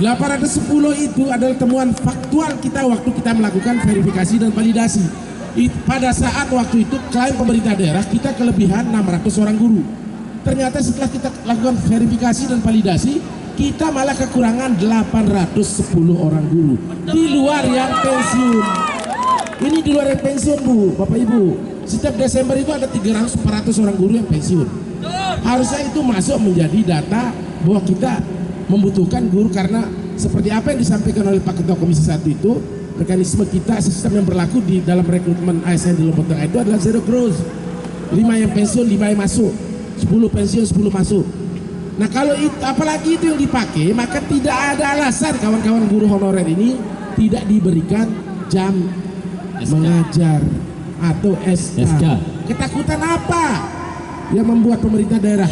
810 itu adalah temuan faktual kita waktu kita melakukan verifikasi dan validasi. Pada saat waktu itu klaim pemerintah daerah kita kelebihan 600 orang guru. Ternyata setelah kita lakukan verifikasi dan validasi, kita malah kekurangan 810 orang guru. Di luar yang pensiun. Ini di luar yang pensiun, Bu, Bapak Ibu. Setiap Desember itu ada 300-400 orang guru yang pensiun. Harusnya itu masuk menjadi data bahwa kita membutuhkan guru, karena seperti apa yang disampaikan oleh Pak Ketua Komisi 1 itu, mekanisme kita, sistem yang berlaku di dalam rekrutmen ASN di Lombok Tengah itu adalah zero growth. 5 yang pensiun, 5 yang masuk, 10 pensiun, 10 masuk. Nah kalau itu, apalagi itu yang dipakai, maka tidak ada alasan kawan-kawan guru honorer ini tidak diberikan jam mengajar atau SK. Ketakutan apa yang membuat pemerintah daerah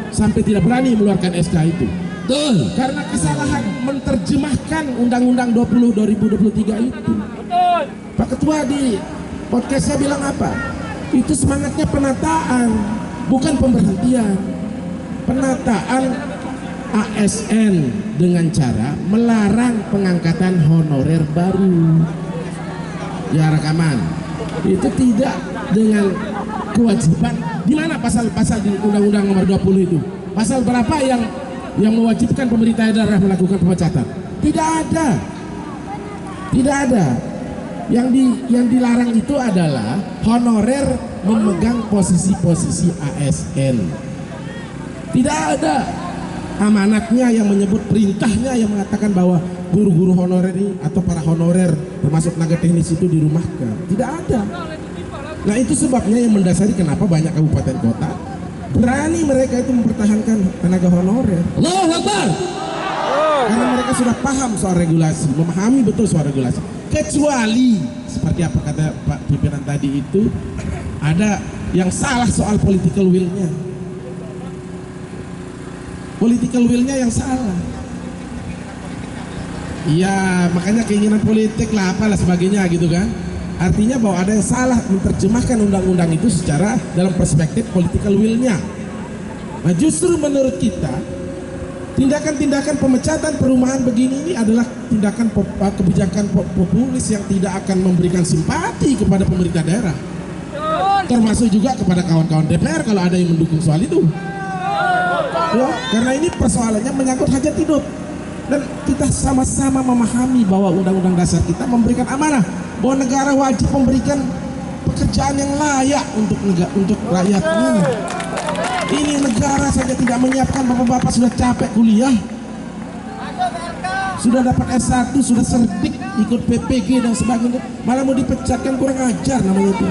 sampai tidak berani mengeluarkan SK itu? Betul. Karena kesalahan menerjemahkan Undang-Undang 20 2023 itu. Betul. Pak Ketua di podcastnya bilang apa? Itu semangatnya penataan, bukan pemberhentian. Penataan ASN dengan cara melarang pengangkatan honorer baru. Ya rekaman. Itu tidak dengan kewajiban. Di mana pasal-pasal di Undang-Undang Nomor 20 itu? Pasal berapa yang mewajibkan pemerintah daerah melakukan pemecatan? Tidak ada. Tidak ada. Yang dilarang itu adalah honorer memegang posisi-posisi ASN. Tidak ada amanatnya yang menyebut, perintahnya yang mengatakan bahwa guru-guru honorer ini atau para honorer termasuk tenaga teknis itu dirumahkan. Tidak ada. Nah itu sebabnya yang mendasari kenapa banyak kabupaten kota berani mereka itu mempertahankan tenaga honorer. Allahu Akbar. Karena mereka sudah paham soal regulasi, memahami betul soal regulasi. Kecuali seperti apa kata Pak pimpinan tadi itu, ada yang salah soal political will-nya. Political will-nya yang salah. Iya, makanya keinginan politik lah apalah sebagainya gitu kan. Artinya bahwa ada yang salah menerjemahkan undang-undang itu secara dalam perspektif political will-nya. Nah justru menurut kita tindakan-tindakan pemecatan perumahan begini ini adalah tindakan kebijakan populis yang tidak akan memberikan simpati kepada pemerintah daerah. Termasuk juga kepada kawan-kawan DPR kalau ada yang mendukung soal itu. Ya, karena ini persoalannya menyangkut hajat hidup. Dan kita sama-sama memahami bahwa undang-undang dasar kita memberikan amanah bahwa negara wajib memberikan pekerjaan yang layak untuk rakyatnya. Ini negara saja tidak menyiapkan, bapak-bapak sudah capek kuliah, sudah dapat S1, sudah sertik, ikut PPG dan sebagainya, malah mau dipecatkan, kurang ajar namanya itu.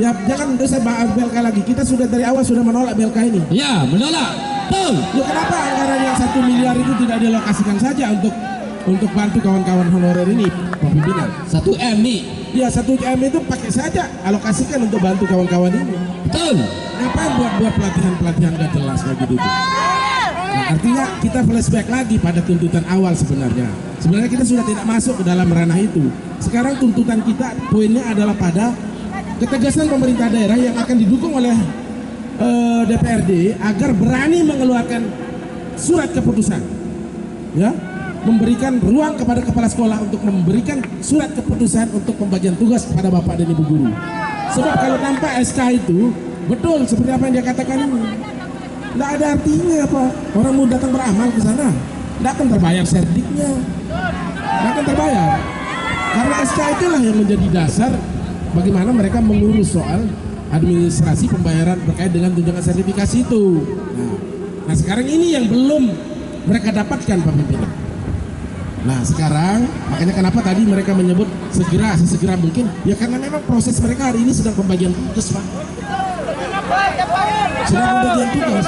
Ya jangan saya bahas BLK lagi, kita sudah dari awal sudah menolak BLK ini. Ya menolak. Betul. Ya kenapa anggaran yang 1 miliar itu tidak dialokasikan saja untuk bantu kawan-kawan honorer ini, Pak Pimpinan? 1M nih. Ya 1M itu pakai saja, alokasikan untuk bantu kawan-kawan ini. Betul. Ngapain buat pelatihan-pelatihan gak jelas kayak gitu? Nah, artinya kita flashback lagi pada tuntutan awal sebenarnya. Sebenarnya kita sudah tidak masuk ke dalam ranah itu. Sekarang tuntutan kita poinnya adalah pada ketegasan pemerintah daerah yang akan didukung oleh DPRD agar berani mengeluarkan surat keputusan, ya, memberikan ruang kepada kepala sekolah untuk memberikan surat keputusan untuk pembagian tugas kepada bapak dan ibu guru. Sebab kalau tanpa SK itu betul seperti apa yang dia katakan ini, tidak ada artinya apa orang mau datang beramal ke sana, tidak akan terbayar serdiknya, tidak akan terbayar. Karena SK itulah yang menjadi dasar bagaimana mereka mengurus soal administrasi pembayaran terkait dengan tunjangan sertifikasi itu. Nah sekarang ini yang belum mereka dapatkan, Pak Pimpinan. Nah sekarang makanya kenapa tadi mereka menyebut sesegera mungkin, ya karena memang proses mereka hari ini sedang pembagian tugas, Pak. Sedang pembagian tugas,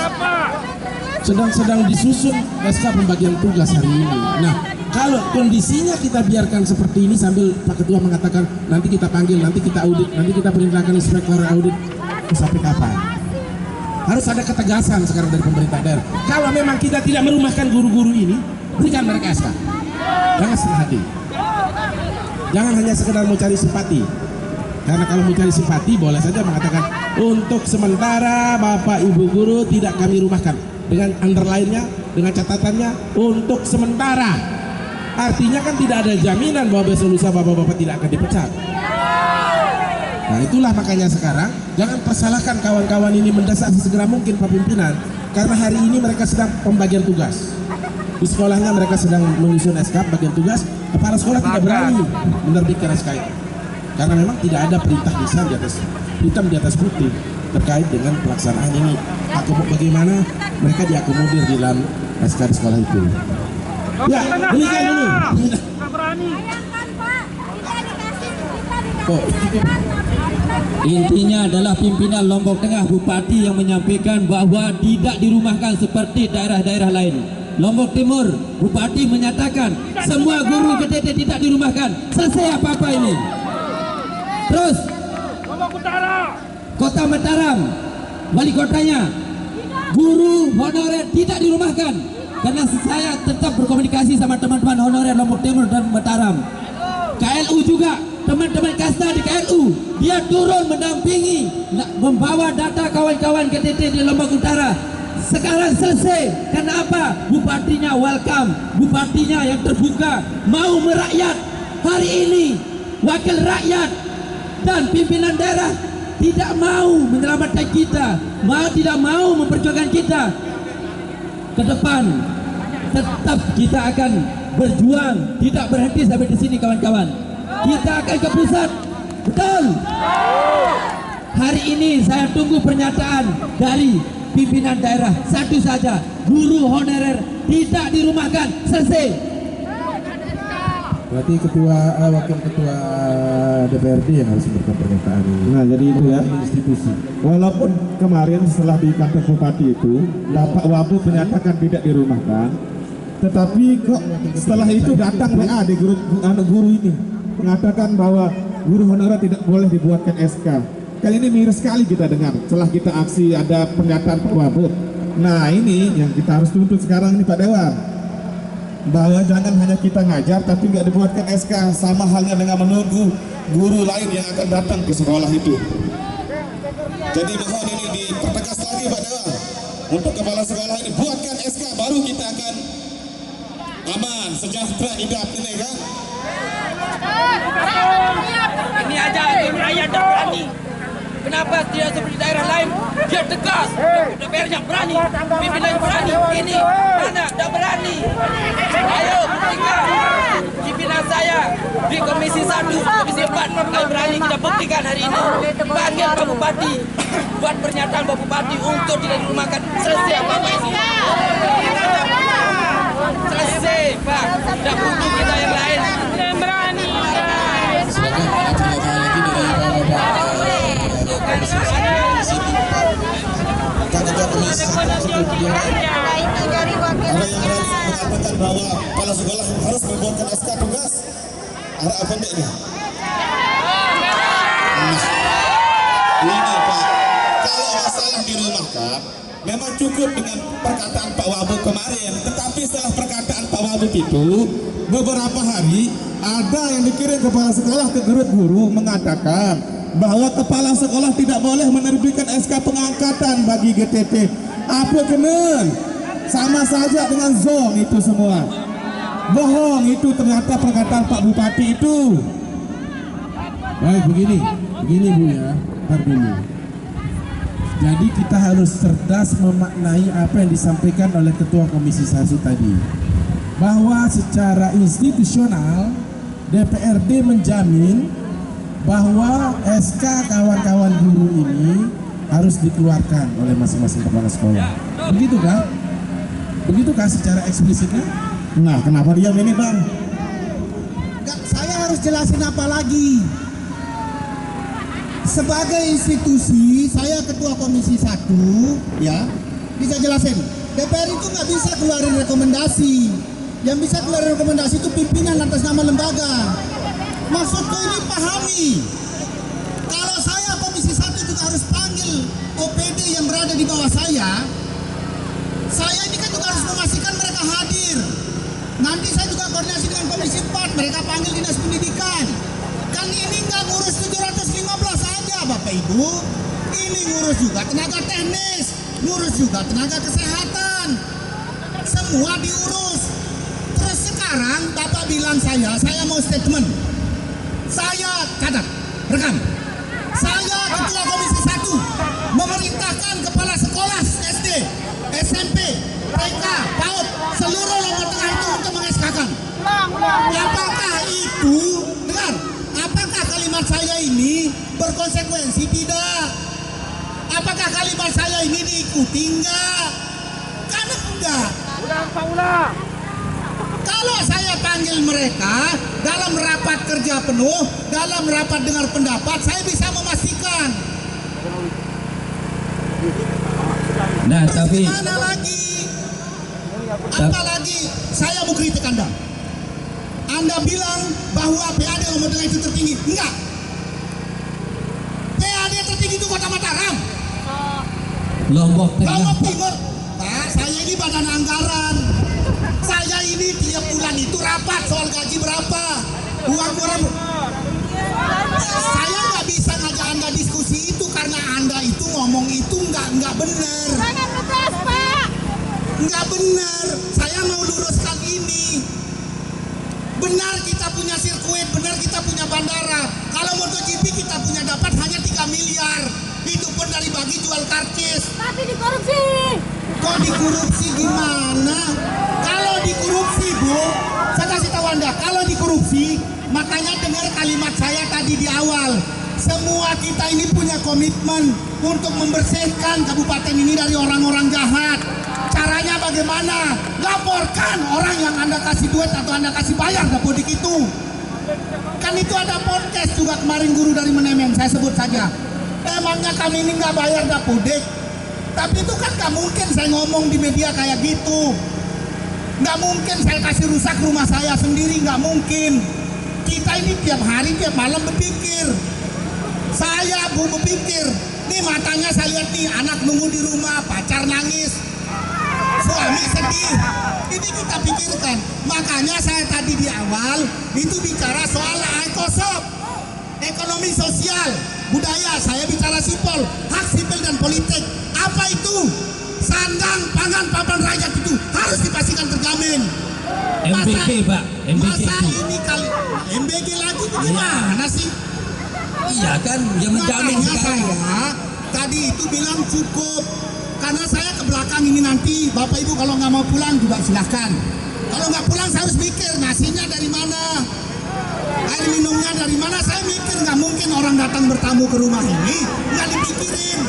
sedang disusun SK pembagian tugas hari ini. Nah kalau kondisinya kita biarkan seperti ini sambil Pak Ketua mengatakan nanti kita panggil, nanti kita audit, nanti kita perintahkan inspektor audit, sampai kapan? Harus ada ketegasan sekarang dari pemerintah daerah. Kalau memang kita tidak merumahkan guru-guru ini, berikan mereka SK. Jangan setengah hati. Jangan hanya sekedar mau cari simpati. Karena kalau mau cari simpati boleh saja mengatakan untuk sementara Bapak Ibu guru tidak kami rumahkan. Dengan underline-nya, dengan catatannya untuk sementara. Artinya kan tidak ada jaminan bahwa besok lusa bapak-bapak tidak akan dipecat. Nah itulah makanya sekarang jangan persalahkan kawan-kawan ini mendesak sesegera mungkin Pak Pimpinan. Karena hari ini mereka sedang pembagian tugas. Di sekolahnya mereka sedang menyusun SK bagian tugas. Kepala sekolah tidak berani menerbitkan SK itu. Karena memang tidak ada perintah lisan di atas hitam di atas putih terkait dengan pelaksanaan ini. Bagaimana mereka diakomodir di dalam SK di sekolah itu. Ya, demikian dulu. Intinya adalah pimpinan Lombok Tengah Bupati yang menyampaikan bahwa tidak dirumahkan seperti daerah-daerah lain. Lombok Timur Bupati menyatakan semua guru PTT tidak dirumahkan. Selesai apa-apa ini. Terus Lombok Utara, Kota Mataram, wali kotanya guru honorer tidak dirumahkan. Karena saya tetap berkomunikasi sama teman-teman honorer Lombok Timur dan Mataram. KLU juga, teman-teman kasta di KLU, dia turun mendampingi, membawa data kawan-kawan KTT di Lombok Utara. Sekarang selesai. Karena apa? Bupatinya welcome, bupatinya yang terbuka, mau merakyat. Hari ini wakil rakyat dan pimpinan daerah tidak mau menyelamatkan kita, tidak mau memperjuangkan kita. Ke depan tetap kita akan berjuang, tidak berhenti sampai di sini kawan-kawan. Kita akan ke pusat, betul. Hari ini saya tunggu pernyataan dari pimpinan daerah. Satu saja, guru honorer tidak dirumahkan. Selesai. Berarti wakil ketua DPRD yang harus memberikan pernyataan ini. Nah, jadi itu ya institusi. Walaupun kemarin setelah di kantor bupati itu Bapak Wabub menyatakan tidak dirumahkan, tetapi kok setelah itu datang WA di grup guru ini mengatakan bahwa guru honorer tidak boleh dibuatkan SK. Kali ini miris sekali kita dengar setelah kita aksi ada pernyataan Pak Wabub. Nah, ini yang kita harus tuntut sekarang ini Pak Dewan, bahwa jangan hanya kita ngajar tapi nggak dibuatkan SK, sama halnya dengan menunggu guru lain yang akan datang ke sekolah itu. Jadi mohon ini dipertegas lagi Pak Dewan, untuk kepala sekolah ini buatkan SK, baru kita akan aman, sejahtera hidup ini kan. Ini aja rakyat yang berani. Kenapa tidak seperti daerah lain? Dia tegas, DPR-nya berani, pimpinan berani. Ini mana? Tidak berani. Ayo buktikan. Pimpinan saya di Komisi 1, Komisi 4 kami berani, kita buktikan hari ini. Panggil Pak Bupati, buat pernyataan Pak Bupati untuk tidak dirumahkan. Selesai apa-apa ini. Selesai Pak, tidak butuh kita yang lain. Berani. Ada yang mengatakan bahwa kepala sekolah harus membuatkan SK tugas. Ada apa enggak ini? Ini Pak, kalau masalah dirumahkan, memang cukup dengan perkataan Pak Wabub kemarin. Tetapi setelah perkataan Pak Wabub itu, beberapa hari ada yang dikirim kepala sekolah ke grup guru mengatakan bahwa kepala sekolah tidak boleh menerbitkan SK pengangkatan bagi GTP. Apa kena? Sama saja dengan zong itu semua. Bohong itu ternyata perkataan Pak Bupati itu. Baik, begini Bu ya, ntar dulu. Jadi kita harus cerdas memaknai apa yang disampaikan oleh Ketua Komisi 1 tadi, bahwa secara institusional DPRD menjamin bahwa SK kawan-kawan guru ini harus dikeluarkan oleh masing-masing kepala sekolah. Begitukah? Begitukah secara eksplisitnya? Nah, kenapa diam ini Bang? Nggak, saya harus jelasin apa lagi? Sebagai institusi, saya ketua Komisi 1, ya, bisa jelasin. DPR itu nggak bisa keluarin rekomendasi. Yang bisa keluarin rekomendasi itu pimpinan atas nama lembaga. Maksudku ini pahami. Kalau saya Komisi 1 juga harus panggil OPD yang berada di bawah saya ini kan juga harus memastikan mereka hadir. Nanti saya juga koordinasi dengan Komisi 4, mereka panggil Dinas Pendidikan. Kan ini nggak ngurus 715 aja Bapak Ibu. Ini ngurus juga tenaga teknis, ngurus juga tenaga kesehatan. Semua diurus. Terus sekarang Bapak bilang saya mau statement. Saya catat, rekam. Saya ketua Komisi 1 memerintahkan kepala sekolah SD, SMP, TK, PAUD seluruh Lombok Tengah itu untuk mengeskakan. Apakah itu, dengar, apakah kalimat saya ini berkonsekuensi tidak? Apakah kalimat saya ini diikuti enggak? Karena enggak. Udah. Kalau Kalau saya panggil mereka dalam rapat kerja penuh, dalam rapat dengar pendapat, saya bisa memastikan. Nah, Terus tapi gimana lagi? Apalagi saya mau kritik Anda. Anda bilang bahwa PAD Lombok Tengah itu tertinggi. Enggak. PAD tertinggi itu Kota Mataram. Lombok Tengah. Lombok Timur. Pak, saya ini badan anggaran. Saya ini tiap bulan itu rapat soal gaji berapa. Uang berapa. Saya nggak bisa ngajak Anda diskusi itu karena Anda itu ngomong itu nggak benar. Nggak benar. Saya mau luruskan ini. Benar kita punya sirkuit, benar kita punya bandara. Kalau MotoGP kita punya dapat hanya 3 miliar. Itu pun dari bagi jual karcis. Tapi dikorupsi. Kok dikorupsi gimana? Kalau dikorupsi, Bu, saya kasih tahu Anda, kalau dikorupsi, makanya dengar kalimat saya tadi di awal. Semua kita ini punya komitmen untuk membersihkan kabupaten ini dari orang-orang jahat. Caranya bagaimana? Laporkan orang yang Anda kasih duit atau Anda kasih bayar Dapodik itu. Kan itu ada podcast juga kemarin guru dari Menemen, saya sebut saja. Emangnya kami ini nggak bayar Dapodik? Tapi itu kan nggak mungkin saya ngomong di media kayak gitu. Nggak mungkin saya kasih rusak rumah saya sendiri, nggak mungkin. Kita ini tiap hari, tiap malam berpikir. Saya, Bu, berpikir. Nih matanya saya lihat nih, anak nunggu di rumah, pacar nangis, suami sedih. Ini kita pikirkan. Makanya saya tadi di awal itu bicara soal ekosop, ekonomi sosial, budaya. Saya bicara sipol, hak sipil dan politik. Apa itu? Sandang, pangan, papan rakyat itu harus dipastikan terjamin. MBG, Pak. MBG Masa itu. ini kali MBG lagi itu gimana sih? Iya kan, yang menjamin Makanya sekarang. saya tadi itu bilang cukup. Karena saya ke belakang ini nanti, Bapak Ibu kalau nggak mau pulang juga silahkan. Kalau nggak pulang saya harus mikir nasinya dari mana, air minumnya dari mana. Saya mikir nggak mungkin orang datang bertamu ke rumah ini nggak dipikirin.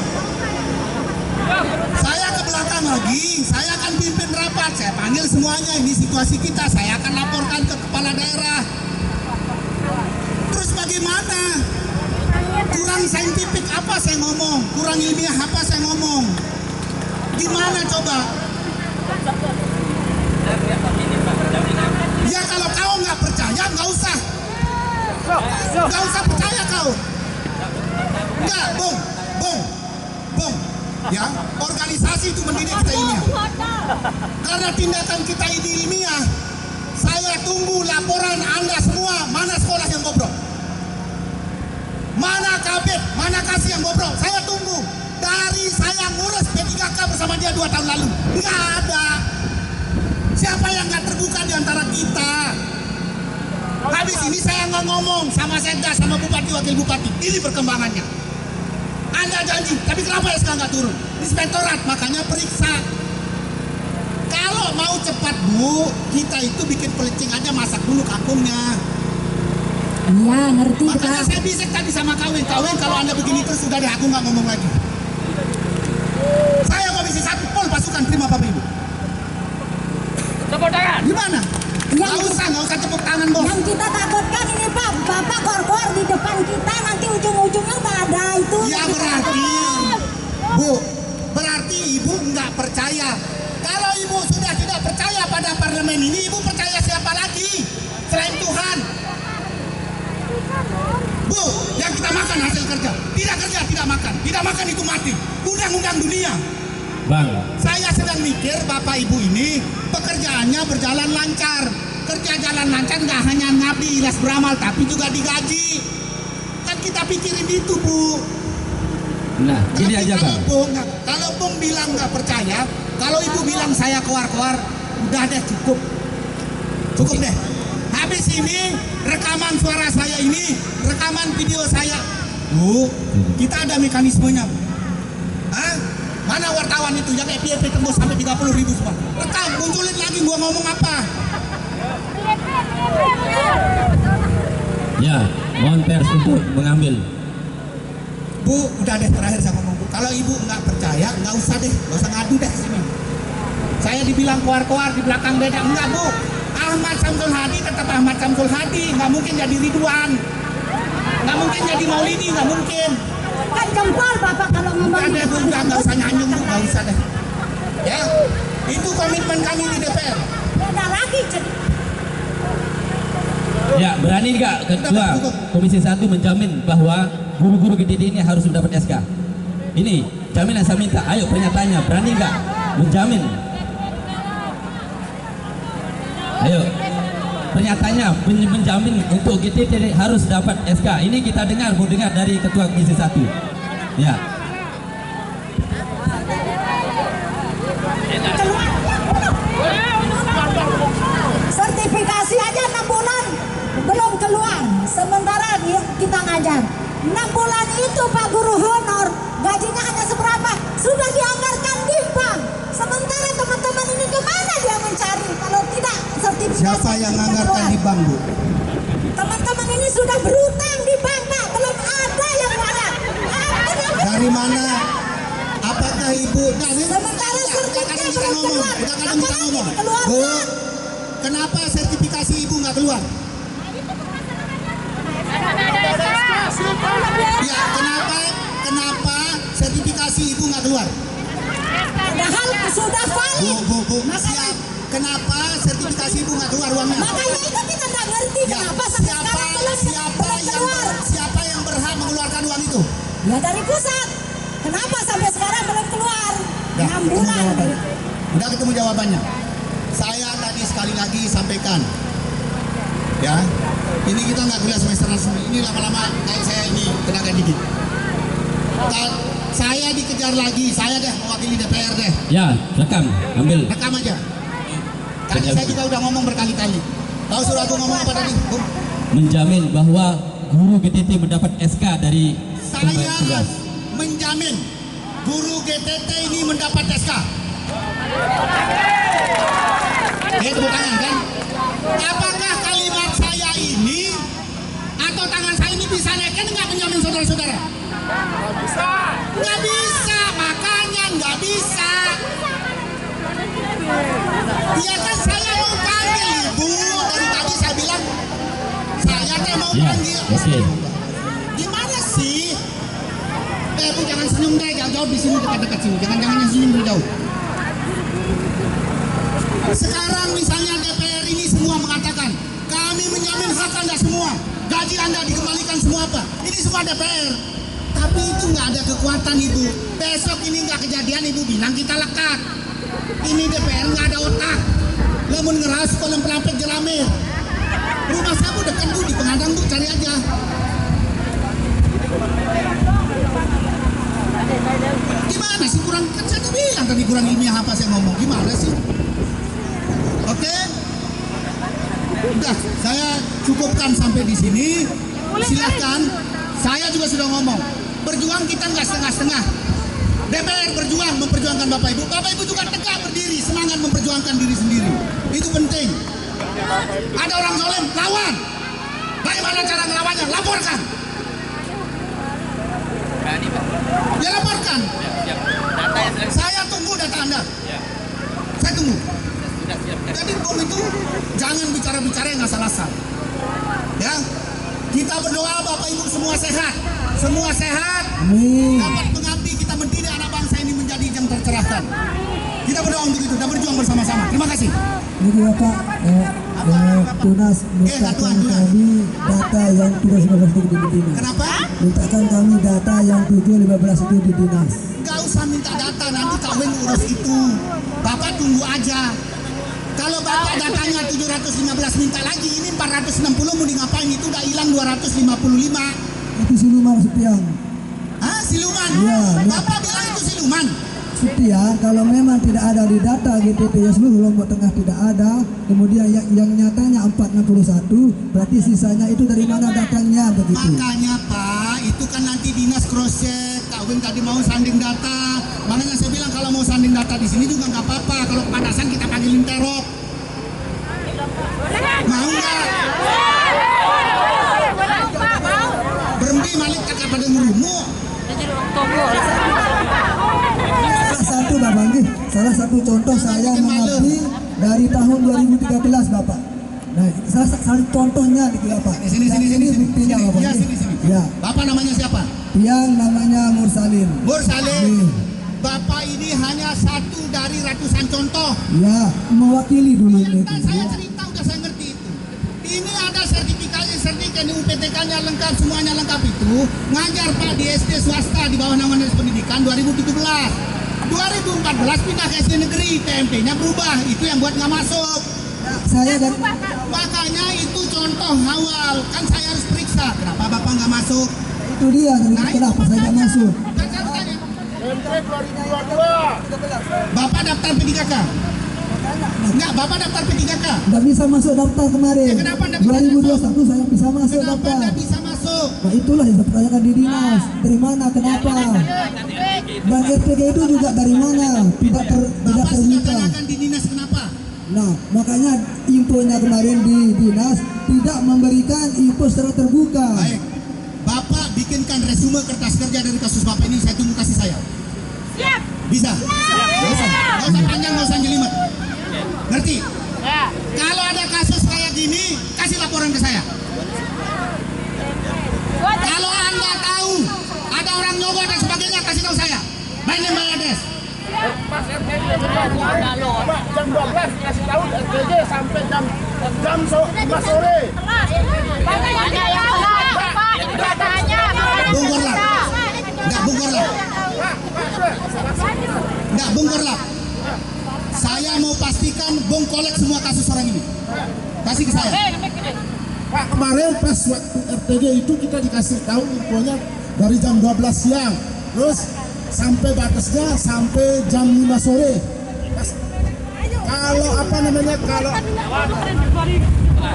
Saya ke belakang lagi, saya akan pimpin rapat, saya panggil semuanya, ini situasi kita, saya akan laporkan ke kepala daerah. Terus bagaimana? Kurang saintifik apa saya ngomong, kurang ilmiah apa saya ngomong. Gimana coba? Ya kalau kau nggak percaya, nggak usah percaya kau. Enggak, Bung. Ya, organisasi itu mendidik kita ilmiah. Karena tindakan kita ini ilmiah, saya tunggu laporan Anda semua. Mana sekolah yang bobrok? Mana kabit? Mana kasih yang bobrok? Saya tunggu. Dari saya ngurus P3K bersama dia 2 tahun lalu, nggak ada. Siapa yang nggak terbuka di antara kita? Habis ini saya nggak ngomong sama Sekda, sama Bupati, Wakil Bupati. Ini perkembangannya. Anda janji, tapi kenapa ya sekarang nggak turun? Inspektorat, makanya periksa. Kalau mau cepat, Bu, kita itu bikin pelicing aja, masak dulu kangkungnya. Iya, ngerti Makanya Pak. saya bisik tadi sama Kawin kalau Anda begini terus sudah deh, aku nggak ngomong lagi. Saya komisi 1 pol pasukan prima Bapak Ibu. Tepuk tangan. Gimana? Nggak usah tepuk tangan, Bos. Yang kita takutkan ini Pak, Bapak kor-kor di depan kita nanti ujung-ujungnya udah ada itu. Ya berarti, Bu, berarti Ibu nggak percaya. Kalau Ibu sudah tidak percaya pada parlemen ini, Ibu percaya siapa lagi selain Tuhan? Bu, yang kita makan hasil kerja. Tidak kerja, tidak makan. Tidak makan itu mati. Undang-undang dunia. Bang, Saya sedang mikir Bapak Ibu ini pekerjaannya berjalan lancar. Kerja jalan lancar nggak hanya ngabdi ilas beramal, tapi juga digaji. Kan kita pikirin itu, Bu. nah gini Tapi aja Bang. kalau Bung bilang nggak percaya, kalau Ibu bilang saya keluar-keluar, udah deh cukup deh. Habis ini rekaman suara saya ini, rekaman video saya, Bu, kita ada mekanismenya. Hah? Mana wartawan itu yang FYP tembus sampai 30.000 semua? Rekam, munculin lagi gua ngomong apa? Ya, mohon pers untuk mengambil. Bu, udah deh terakhir saya ngomong, Bu. Kalau Ibu nggak percaya, nggak usah deh, nggak usah ngadu deh sini. Saya dibilang keluar-keluar di belakang beda, enggak, Bu. Ahmad Samsul Hadi tetap Ahmad Samsul Hadi, nggak mungkin jadi Ridwan, nggak mungkin jadi Maulidi, nggak mungkin. Kan jempol Bapak kalau ngomong. Ada Bu, nggak usah nyanyung Bu, nggak usah deh. Ya, itu komitmen kami di DPR. Beda lagi jadi. Ya, berani nggak Ketua Komisi 1 menjamin bahwa guru-guru GTT ini harus mendapat SK? Ini jaminan saya minta. Ayo pernyataannya, berani nggak menjamin? Ayo, pernyataannya menjamin untuk GTT harus dapat SK. Ini kita mau dengar dari Ketua Komisi 1. Ya. Sertifikasi aja 6 bulan belum keluar. Sementara kita ngajar 6 bulan itu Pak Guru honor gajinya hanya seberapa? Sudah dianggarkan di bank. Sementara teman-teman ini kemana dia mencari kalau tidak sertifikasi? Siapa yang anggarkan di bank Bu? Teman-teman ini sudah berutang di bank Pak, belum ada yang bayar. Dari mana? Apakah Ibu? Sementara sertifikasi belum keluar. Apalagi Bu, dikeluarkan? kenapa sertifikasi Ibu nggak keluar? Ya, kenapa sertifikasi Ibu nggak keluar? Padahal sudah valid. Bu, siap. Kenapa sertifikasi Ibu nggak keluar uangnya? Makanya itu kita nggak ngerti Ya, kenapa sampai sekarang belum keluar. siapa yang berhak mengeluarkan uang itu? Ya dari pusat. Kenapa sampai sekarang belum keluar? Ya, 6 bulan. Udah ketemu jawabannya. Saya tadi sekali lagi sampaikan, ya, ini kita nggak kuliah semester langsung. Ini lama-lama kayak saya ini tenaga dikit. Saya dikejar lagi, saya deh mewakili DPR deh. Ya, rekam, ambil. Rekam aja. Tadi saya juga udah ngomong berkali-kali. Tahu suruh aku ngomong apa tadi? Menjamin bahwa guru GTT mendapat SK dari Saya tugas. menjamin guru GTT ini mendapat SK. Tepuk tangan kan? Apakah kalimat saya ini atau tangan saya ini bisa naikkan nggak menjamin saudara-saudara? Nggak bisa, makanya nggak bisa. Ya kan saya mau panggil Ibu, dari tadi saya bilang saya mau Ya, panggil. oke. Gimana sih? Bu jangan senyum deh, jauh-jauh di sini dekat-dekat sini. Jangan senyum dulu jauh. Sekarang misalnya DPR ini semua mengatakan kami menjamin hak Anda semua, gaji Anda dikembalikan semua apa? Ini semua DPR. Tapi itu nggak ada kekuatan Ibu. Besok ini nggak kejadian Ibu bilang kita lekat. Ini DPR nggak ada otak. Lamun ngeras kolam pelampek jelamir. Rumah saya Bu dekat Bu di Pengadang Bu, cari aja. Gimana sih kurang, kan saya tuh bilang tadi kurang ilmiah apa saya ngomong, gimana sih? Oke? Udah, saya cukupkan sampai di sini. Silahkan, saya juga sudah ngomong. Berjuang kita nggak setengah-setengah. DPR berjuang, memperjuangkan Bapak Ibu. Bapak Ibu juga tegak berdiri, semangat memperjuangkan diri sendiri. Itu penting. Ada orang zalim, lawan. Bagaimana cara ngelawannya? Laporkan. Ya laporkan. Saya tunggu data Anda. Saya tunggu. Jadi bom itu jangan bicara-bicara yang asal-asal. Ya, kita berdoa Bapak Ibu semua sehat, dapat mengabdi, kita mendidik anak bangsa ini menjadi yang tercerahkan. Kita berdoa untuk itu dan berjuang bersama-sama. Terima kasih. Jadi Bapak, Tunas mintakan kami data yang 7-15 itu di dinas. Kenapa? Mintakan kami data yang 7-15 itu di dinas. Gak usah minta data, nanti kawin urus itu. Bapak tunggu aja. Kalau Bapak datanya 715 minta lagi, ini 460 mau di ngapain? Itu udah hilang 255. Itu siluman Setian. Hah, siluman? Iya. Bapak bilang itu siluman. Setian, kalau memang tidak ada di data GTT ya seluruh Lombok Tengah tidak ada, kemudian yang nyatanya 461, berarti sisanya itu dari mana datangnya begitu? Makanya Pak, itu kan nanti dinas cross check. Kak Win tadi mau sanding data, makanya saya bilang kalau mau sanding data di sini juga nggak apa-apa. Kalau kepanasan kita panggilin terok. Mau nggak? Berhenti Malik kakak pada ngerumu. Salah satu contoh saya mengabdi dari tahun 2013 Bapak. Nah, salah satu contohnya di apa? Sini. Buktinya Bapak. Ya, sini. Ya. Bapak namanya siapa? Yang namanya Mursalin. Mursalin. Bapak ini hanya satu dari ratusan contoh. Ya, mewakili dulu ini. Dan saya cerita udah saya ngerti itu. Ini ada sertifikat di UPTK-nya lengkap, semuanya lengkap itu. Ngajar Pak di SD swasta di bawah naungan Dinas Pendidikan 2017. 2014 pindah ke SD negeri, PMP-nya berubah. Itu yang buat nggak masuk. Saya dan Makanya itu contoh awal. Kan saya harus periksa. Kenapa Bapak nggak masuk? itu dia, kenapa saya nggak masuk? PMP 2022. Bapak daftar P3K? Enggak, Bapak daftar P3K? Nggak bisa masuk daftar kemarin. Ya, kenapa nggak bisa 2021 saya bisa masuk Kenapa daftar. nggak bisa masuk? Nah itulah yang saya pertanyakan di dinas. Dari mana, kenapa? Dan RPG itu juga dari mana? Tidak Bapak sudah terbuka. tanyakan di dinas kenapa? Nah makanya infonya kemarin di dinas tidak memberikan info secara terbuka. Baik, Bapak bikinkan resume kertas kerja dari kasus Bapak ini, saya tunggu kasih saya. Siap. Bisa? Nggak usah panjang, nggak usah jelimet. Ngerti? Ya. Kalau ada kasus kayak gini, kasih laporan ke saya. Kalau Anda tahu ada orang nyogok dan sebagainya, kasih tahu saya. By name, by address. Pas RTG Pak, jam 12 kasih tahu RTG sampai jam 5 sore. Bongkar lah. Saya mau pastikan bong kolek semua kasus orang ini. Kasih ke saya. Pak, kemarin pas waktu RTG itu kita dikasih tahu infonya dari jam 12 siang, terus sampai batasnya sampai jam 5 sore. Kalau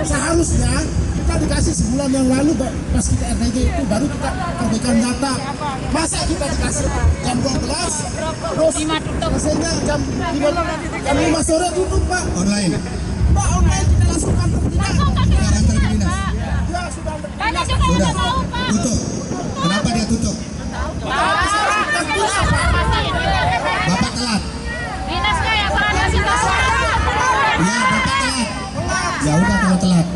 seharusnya kita dikasih sebulan yang lalu pas kita RTG itu baru kita perbaikan data. Masa kita dikasih jam 12 terus selesainya jam 5 sore tutup Pak. Online. Pak, online kita langsung kantor dinas. Kantor dinas. Ya sudah. Sudah. Tutup. Kenapa dia tutup? Bapak telat. Ya, Bapak telat. Ya udah kalau telat.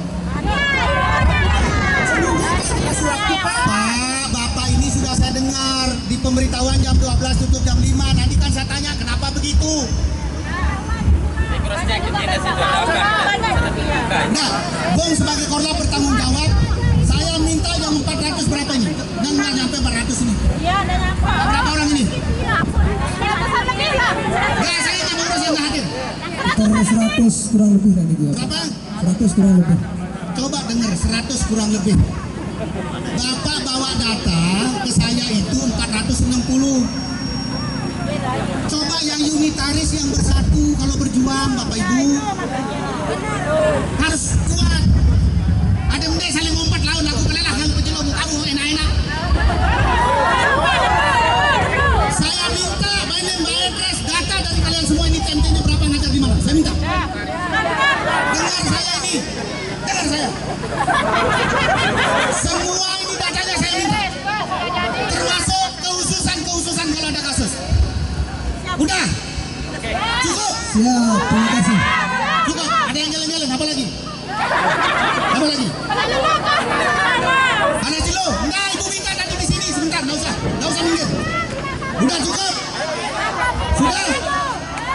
Pak, Bapak ini sudah saya dengar di pemberitahuan jam 12 tutup jam 5. Nanti kan saya tanya kenapa begitu. Nah, Bung sebagai korlap bertanggung jawab. Saya minta yang 400 berapa ini? Dan nggak nyampe 400 ini. Iya, dan apa? Berapa orang ini? Ya, saya nggak ngurus yang nggak hadir. Sekitar 100 kurang lebih tadi gua. Berapa? 100 kurang lebih. Coba dengar 100 kurang lebih. Bapak bawa data ke saya itu 460. Coba yang unitaris yang bersatu kalau berjuang Bapak Ibu harus kuat. Ada mendek saling ngompat lawan aku kelelah yang penjelom kamu enak-enak. Saya minta by name by address data dari kalian semua ini temanya berapa ngajar di mana. Saya minta. Dengar saya ini. Dengar saya. Semua ini datanya saya minta. Termasuk kehususan kalau ada kasus. Udah. Cukup. Siap, terima kasih. Cukup. Ada yang jalan-jalan. Apa lagi? Apa lagi? Ada Cilo. Enggak, Ibu minta nanti di sini sebentar. Nggak usah minggir. Udah cukup. Sudah.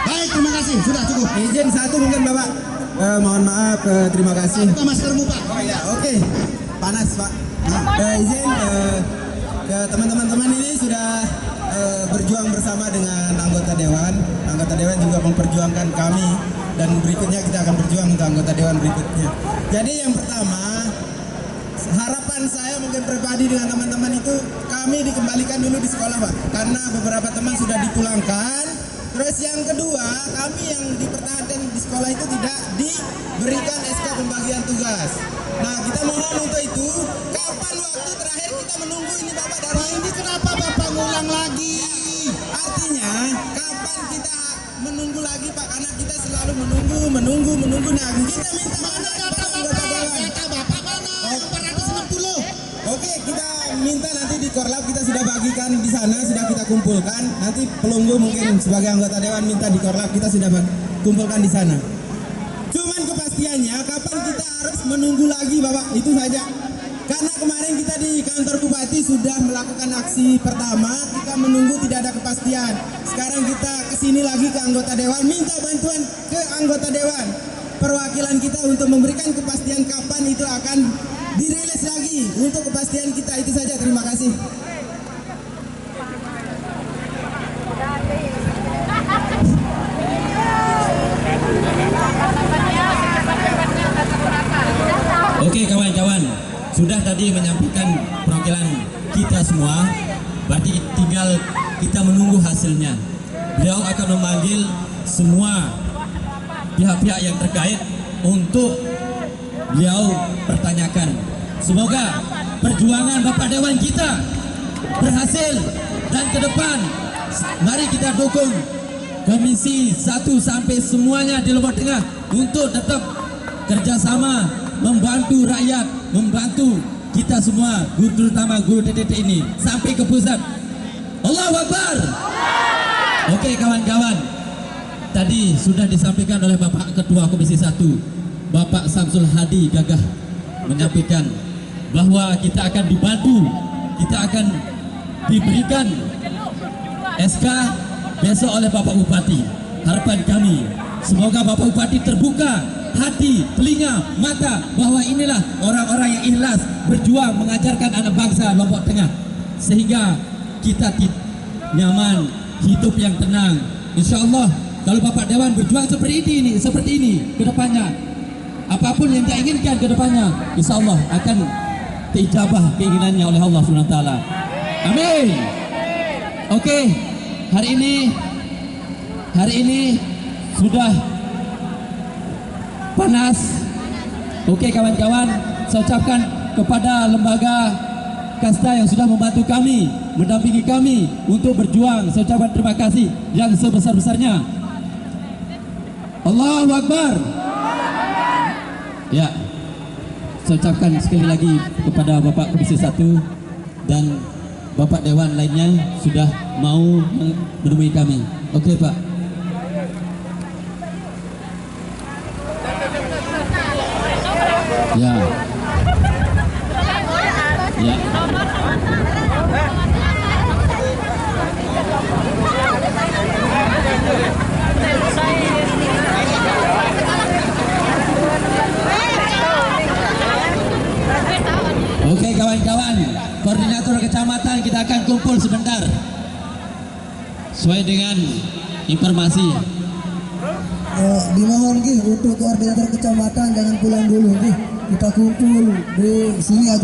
Baik, terima kasih. Sudah cukup. Izin satu mungkin Bapak. Mohon maaf, terima kasih. Buka maskermu Pak. Oh ya, oke. Panas Pak. Izin ke teman-teman ini sudah berjuang bersama dengan anggota Dewan. Anggota Dewan juga memperjuangkan kami dan berikutnya kita akan berjuang untuk anggota Dewan berikutnya. Jadi yang pertama, harapan saya mungkin pribadi dengan teman-teman itu kami dikembalikan dulu di sekolah Pak, karena beberapa teman sudah dipulangkan. Terus yang kedua, kami yang dipertahankan di sekolah itu tidak diberikan SK pembagian tugas. Nah, kita mohon untuk itu, kapan waktu terakhir kita menunggu ini Bapak dari Ini kenapa Bapak ngulang lagi? artinya kapan kita menunggu lagi Pak, karena kita selalu menunggu. Nah, kita minta Mana data Bapak? Data Bapak mana? 460. Oke, kita minta nanti di Korlap kita sudah bagikan di sana, sudah kita kumpulkan. Nanti pelunggu mungkin sebagai anggota Dewan minta di Korlap kita sudah kumpulkan di sana. Cuman kepastiannya kapan kita harus menunggu lagi Bapak, itu saja. Karena kemarin kita di kantor Bupati sudah melakukan aksi pertama, kita menunggu tidak ada kepastian. Sekarang kita kesini lagi ke anggota Dewan, minta bantuan ke anggota Dewan perwakilan kita untuk memberikan kepastian kapan itu akan dirilis lagi untuk kepastian kita. Itu saja, terima kasih. Oke kawan-kawan, sudah tadi menyampaikan perwakilan kita semua, berarti tinggal kita menunggu hasilnya. Beliau akan memanggil semua pihak-pihak yang terkait untuk beliau pertanyakan. Semoga perjuangan Bapak Dewan kita berhasil, dan ke depan mari kita dukung Komisi 1 sampai semuanya di Lombok Tengah untuk tetap kerjasama membantu rakyat, membantu kita semua, guru terutama guru TTT ini sampai ke pusat. Allahu Akbar. Oke kawan-kawan, tadi sudah disampaikan oleh Bapak Ketua Komisi 1 Bapak Samsul Hadi Gagah menyampaikan bahwa kita akan dibantu, kita akan diberikan SK besok oleh Bapak Bupati. Harapan kami semoga Bapak Bupati terbuka hati, telinga, mata bahwa inilah orang-orang yang ikhlas berjuang mengajarkan anak bangsa Lombok Tengah sehingga kita nyaman, hidup yang tenang. Insya Allah kalau Bapak Dewan berjuang seperti ini ke depannya, apapun yang dia inginkan ke depannya, insya Allah akan terijabah keinginannya oleh Allah SWT. Amin. Oke, hari ini sudah panas. Oke kawan-kawan, saya ucapkan kepada lembaga kasta yang sudah membantu kami, mendampingi kami untuk berjuang, saya ucapkan terima kasih yang sebesar-besarnya. Allahu Akbar. Ya, saya ucapkan sekali lagi kepada Bapak Komisi 1 dan Bapak Dewan lainnya sudah mau menemui kami. Oke Pak. Ya. Ya. Oke kawan-kawan, koordinator kecamatan kita akan kumpul sebentar sesuai dengan informasi. Dimohon untuk koordinator kecamatan jangan pulang dulu, kita kumpul di sini aja.